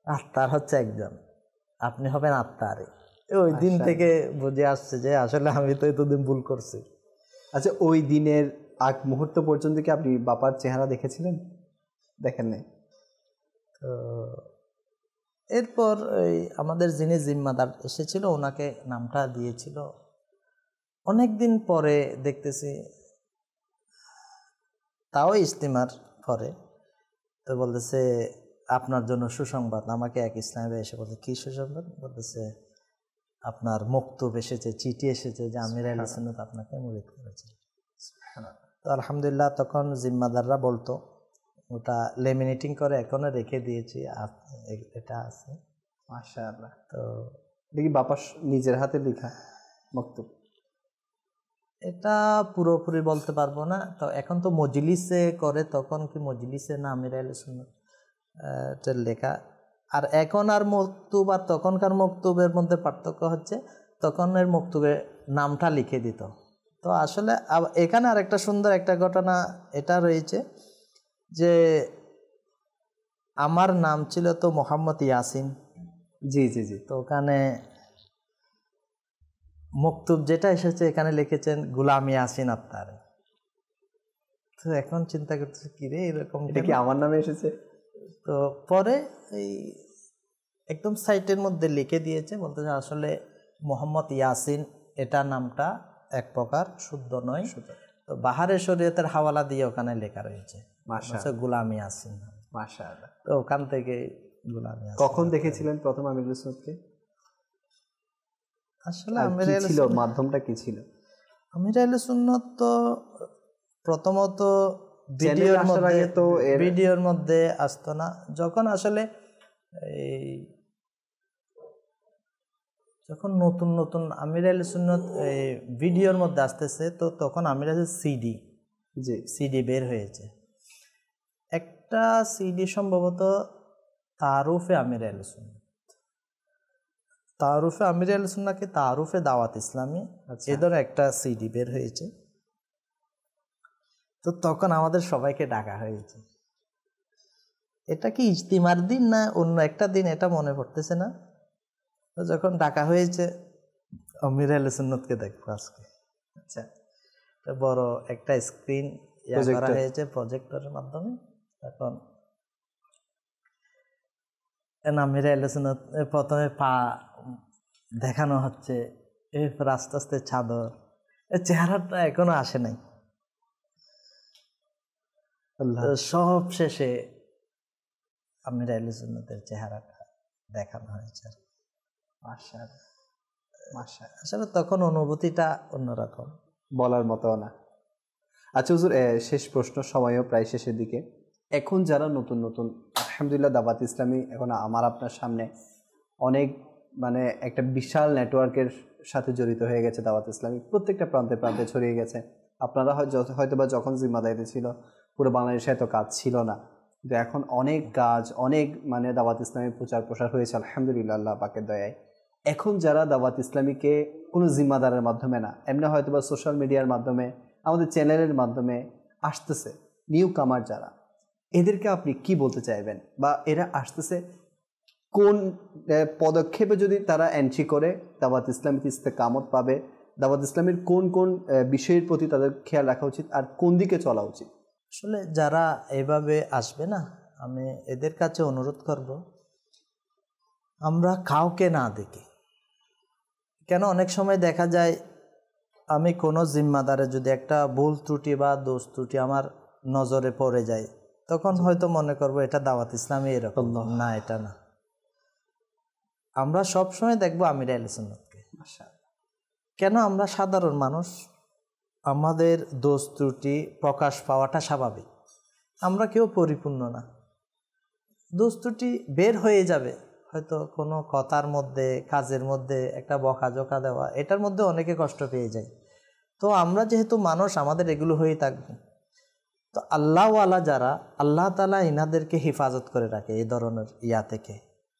আত্মার হচ্ছে একজন, আপনি হবেন আত্মারে। ওই দিন থেকে বুঝে আসছে যে আসলে আমি তো এতদিন ভুল করছি। আচ্ছা, ওই দিনের আগ মুহূর্ত পর্যন্ত কি আপনি বাবার চেহারা দেখেছিলেন? দেখেন নাই? তো এরপর এই আমাদের যিনি জিম্মাদার এসেছিল ওনাকে নামটা দিয়েছিল। অনেক দিন পরে দেখতেছি, তাও ইস্তিমার পরে, তো বলতেছে আপনার জন্য সুসংবাদ। আমাকে এক ইসলামে এসে বলছে কি সুসংবাদ? বলতেছে আপনার মক্তব এসেছে, চিঠি এসেছে যে আমির আহলে সুন্নাত আপনাকে মুরিদ করেছে। তো আলহামদুলিল্লাহ, তখন জিম্মাদাররা বলতো, ওটা লেমিনেটিং করে এখনো রেখে দিয়েছি, এটা আছে। মাশাআল্লাহ। তো দেখি বাবা নিজের হাতে লেখা মক্তব? এটা পুরোপুরি বলতে পারবো না, তো এখন তো মজলিসে করে, তখন কি মজলিসে না আমির আহলে সুন্নাত লেখা। আর এখন আর মক্তুব আর তখনকার মক্তুবের মধ্যে পার্থক্য হচ্ছে, তখনের মক্তুবে নামটা লিখে দিত। তো আসলে এখানে আর একটা সুন্দর একটা ঘটনা এটা রয়েছে যে আমার নাম ছিল তো মোহাম্মদ ইয়াসিন। জি জি জি। তো ওখানে মক্তুব যেটা এসেছে এখানে লিখেছেন গুলাম ইয়াসিন আত্মার। তো এখন চিন্তা করতেছে কিরে এরকম, এটা কি আমার নামে এসেছে? তো পরে এই একদম সাইটের মধ্যে লিখে দিয়েছে, বলতেছে আসলে মোহাম্মদ ইয়াসিন এটা নামটা এক প্রকার শুদ্ধ নয়। তো বাহারের শরীয়তের হাওয়ালা দিয়ে ওখানে লেখা রয়েছে গুলাম ইয়াসিন। মাশাআল্লাহ। তো ওখান থেকে গুলাম ইয়াসিন। কখন দেখেছিলেন প্রথম আমির আহলে সুন্নাতকে? আসলে মাধ্যমটা কি ছিল? আমির আহলে সুন্নাত তো প্রথমত ভিডিওর মধ্যে আসতো না। যখন আসলে এই যখন নতুন নতুন আমির আহলে সুন্নাত ভিডিওর মধ্যে আসতেছে, তো তখন আমির আহলে সিডি বের হয়েছে। একটা সিডি সম্ভবত তারুফে আমির আহলে সুন্নাত, তারুফে আমির আহলে সুন্নাতকে তারুফে দাওয়াত ইসলামী, এই ধরনের একটা সিডি বের হয়েছে। তো তখন আমাদের সবাইকে ডাকা হয়েছে। এটা কি ইজতিমার দিন না অন্য একটা দিন এটা মনে পড়তেছে না। তো যখন ডাকা হয়েছে আমির আহলে সুন্নাতকে দেখবো আজকে, আচ্ছা, বড় একটা স্ক্রিন করা হয়েছে প্রজেক্টরের মাধ্যমে। তখন আমির আহলে সুন্নাত প্রথমে পা দেখানো হচ্ছে, এরপর আস্তে আস্তে চাদর, চেহারাটা এখনো আসে নাই। সব শেষে আমির আহলে সুন্নাতের চেহারাটা দেখানো হয়েছে। আসলে তখন অনুভূতিটা অন্যরকম, বলার মতো না। আচ্ছা হুজুর, শেষ প্রশ্ন, সময়ও প্রায় শেষের দিকে। এখন যারা নতুন নতুন আলহামদুলিল্লাহ দাওয়াত ইসলামী এখন আমার আপনার সামনে অনেক একটা বিশাল নেটওয়ার্কের সাথে জড়িত হয়ে গেছে, দাওয়াত ইসলামী প্রত্যেকটা প্রান্তে প্রান্তে ছড়িয়ে গেছে। আপনারা হয়তোবা যখন জিম্মাদারিতে ছিল পুরো বাংলাদেশে এত কাজ ছিল না, কিন্তু এখন অনেক কাজ, অনেক দাওয়াত ইসলামী প্রচার প্রসার হয়েছে আলহামদুলিল্লাহ আল্লাহ পাকের দয়ায়। এখন যারা দাওয়াত ইসলামীকে কোনো জিম্মাদারের মাধ্যমে না, এমনি হয়তোবা সোশ্যাল মিডিয়ার মাধ্যমে, আমাদের চ্যানেলের মাধ্যমে আসতেছে, নিউ কামার যারা, এদেরকে আপনি কি বলতে চাইবেন? বা এরা আসতেছে কোন পদক্ষেপে যদি তারা এন্ট্রি করে দাওয়াত ইসলামীতে ইস্তেকামত পাবে? দাওয়াত ইসলামের কোন কোন বিষয়ের প্রতি তাদের খেয়াল রাখা উচিত আর কোন দিকে চলা উচিত? আসলে যারা এভাবে আসবে না, আমি এদের কাছে অনুরোধ করব, আমরা কাউকে না দেখি। কেন অনেক সময় দেখা যায় আমি কোনো জিম্মাদারে যদি একটা ভুল ত্রুটি বা দোষ ত্রুটি আমার নজরে পড়ে যায়, তখন হয়তো মনে করব এটা দাওয়াত ইসলামী এরকম না, এটা না। আমরা সবসময় দেখবো আমির আহলে সুন্নাতকে। কেন? আমরা সাধারণ মানুষ, আমাদের দোষ ত্রুটি প্রকাশ পাওয়াটা স্বাভাবিক। আমরা কেউ পরিপূর্ণ না, দোষ ত্রুটি বের হয়ে যাবে। হয়তো কোনো কথার মধ্যে, কাজের মধ্যে একটা বকাঝকা দেওয়া, এটার মধ্যে অনেকে কষ্ট পেয়ে যায়। তো আমরা যেহেতু মানুষ, আমাদের এগুলো হয়ে থাকবে। তো আল্লাহওয়ালা যারা, আল্লাহ তাআলা ইনাদেরকে হেফাজত করে রাখে এই ধরনের থেকে,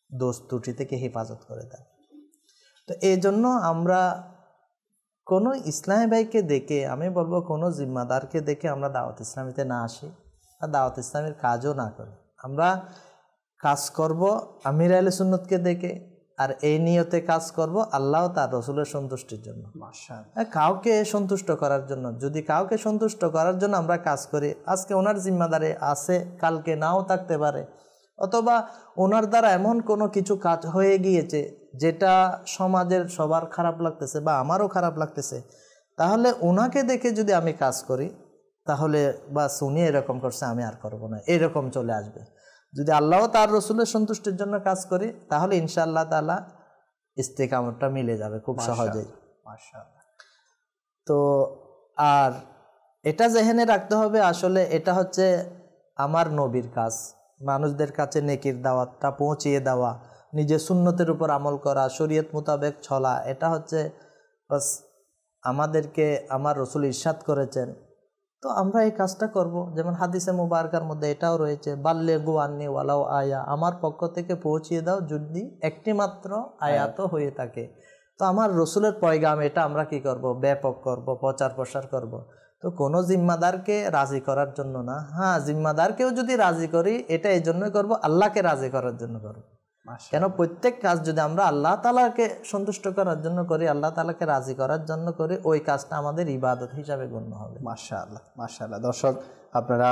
দোষ ত্রুটি থেকে হেফাজত করে দেয়। তো এই জন্য আমরা কোনো ইসলামী ভাইকে দেখে, আমি বলবো কোনো জিম্মাদারকে দেখে আমরা দাওয়াত ইসলামীতে না আসি। আর দাওয়াত ইসলামের কাজও না করি। আমরা কাজ করব আমির আহলে সুন্নতকে দেখে, আর এই নিয়তে কাজ করব আল্লাহ তার রসুলের সন্তুষ্টির জন্য, মাশাআল্লাহ। কাউকে সন্তুষ্ট করার জন্য। যদি কাউকে সন্তুষ্ট করার জন্য আমরা কাজ করি, আজকে ওনার জিম্মাদারে আছে, কালকে নাও থাকতে পারে, অথবা ওনার দ্বারা এমন কোনো কিছু কাজ হয়ে গিয়েছে যেটা সমাজের সবার খারাপ লাগতেছে বা আমারও খারাপ লাগতেছে, তাহলে ওনাকে দেখে যদি আমি কাজ করি তাহলে বা উনি এরকম করছে আমি আর করব না, এরকম চলে আসবে। যদি আল্লাহ তার রসুলের সন্তুষ্টির জন্য কাজ করি তাহলে ইনশাআল্লাহ তাআলা ইস্তেকামতটা মিলে যাবে খুব সহজেই। মাশাআল্লাহ। তো আর এটা জেহেনে রাখতে হবে, আসলে এটা হচ্ছে আমার নবীর কাজ, মানুষদের কাছে নেকির দাওয়াতটা পৌঁছিয়ে দেওয়া, নিজের সুন্নতের উপর আমল করা, শরীয়ত মোতাবেক চলা, এটা হচ্ছে বাস আমাদেরকে আমার রসুল ইরশাদ করেছেন, তো আমরা এই কাজটা করব। যেমন হাদিসে মুবারকার মধ্যে এটাও রয়েছে, বাল্লিগু আন্নি ওয়ালাউ আয়া, আমার পক্ষ থেকে পৌঁছিয়ে দাও যদি একটি মাত্র আয়াতও হয়ে থাকে। তো আমার রসুলের পয়গাম এটা আমরা কি করব, ব্যাপক করব, প্রচার প্রসার করব। তো কোনো জিম্মাদারকে রাজি করার জন্য না, হ্যাঁ জিম্মাদারকেও যদি রাজি করি এটা এই জন্যই করবো আল্লাহকে রাজি করার জন্য করব। কেন প্রত্যেক কাজ যদি আমরা আল্লাহ তাআলাকে সন্তুষ্ট করার জন্য করি, আল্লাহ তাআলাকে রাজি করার জন্য করি, ওই কাজটা আমাদের ইবাদত হিসাবে গণ্য হবে। মাশাআল্লাহ, মাশাআল্লাহ। দর্শক, আপনারা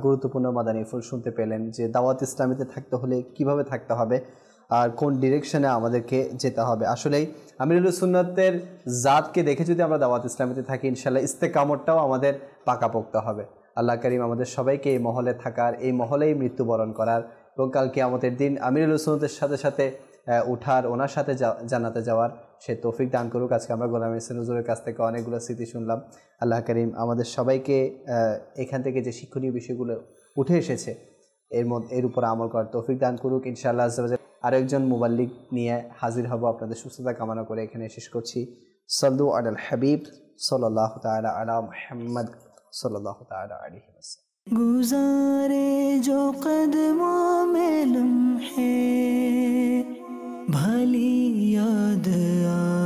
গুরুত্বপূর্ণ মাদানী ফুল শুনতে পেলেন যে দাওয়াত ইসলামীতে থাকতে হলে কিভাবে থাকতে হবে আর কোন ডিরেকশনে আমাদেরকে যেতে হবে। আসলেই আমিরুল সুন্নতের জাতকে দেখে যদি আমরা দাওয়াত ইসলামীতে থাকি, ইনশাআল্লাহ ইস্তেকামতটাও আমাদের পাকাপোক্ত হবে। আল্লাহ করিম আমাদের সবাইকে এই মহলে থাকার, এই মহলেই মৃত্যুবরণ করার এবং কাল কিয়ামতের দিন আমিরুল সুন্নতের সাথে সাথে উঠার, ওনার সাথে জান্নাতে যাওয়ার সে তৌফিক দান করুক। আজকে আমরা গোলাম হোসেন হুজুরের কাছ থেকে অনেকগুলো স্মৃতি শুনলাম। আল্লাহ করিম আমাদের সবাইকে এখান থেকে যে শিক্ষণীয় বিষয়গুলো উঠে এসেছে এর উপর আমল করার তৌফিক দান করুক। ইনশাআল্লাহ আরও একজন মুবাল্লিগ নিয়ে হাজির হব। আপনাদের সুস্থতা কামনা করে এখানে শেষ করছি। সাল্লু আলাল হাবিব সাল্লাল্লাহু তাআলা আলা মুহাম্মদ সাল্লাল্লাহু তাআলা আলাইহি ওয়াসাল্লাম। गुजारे जो कदमों में लम्हे भली याद आ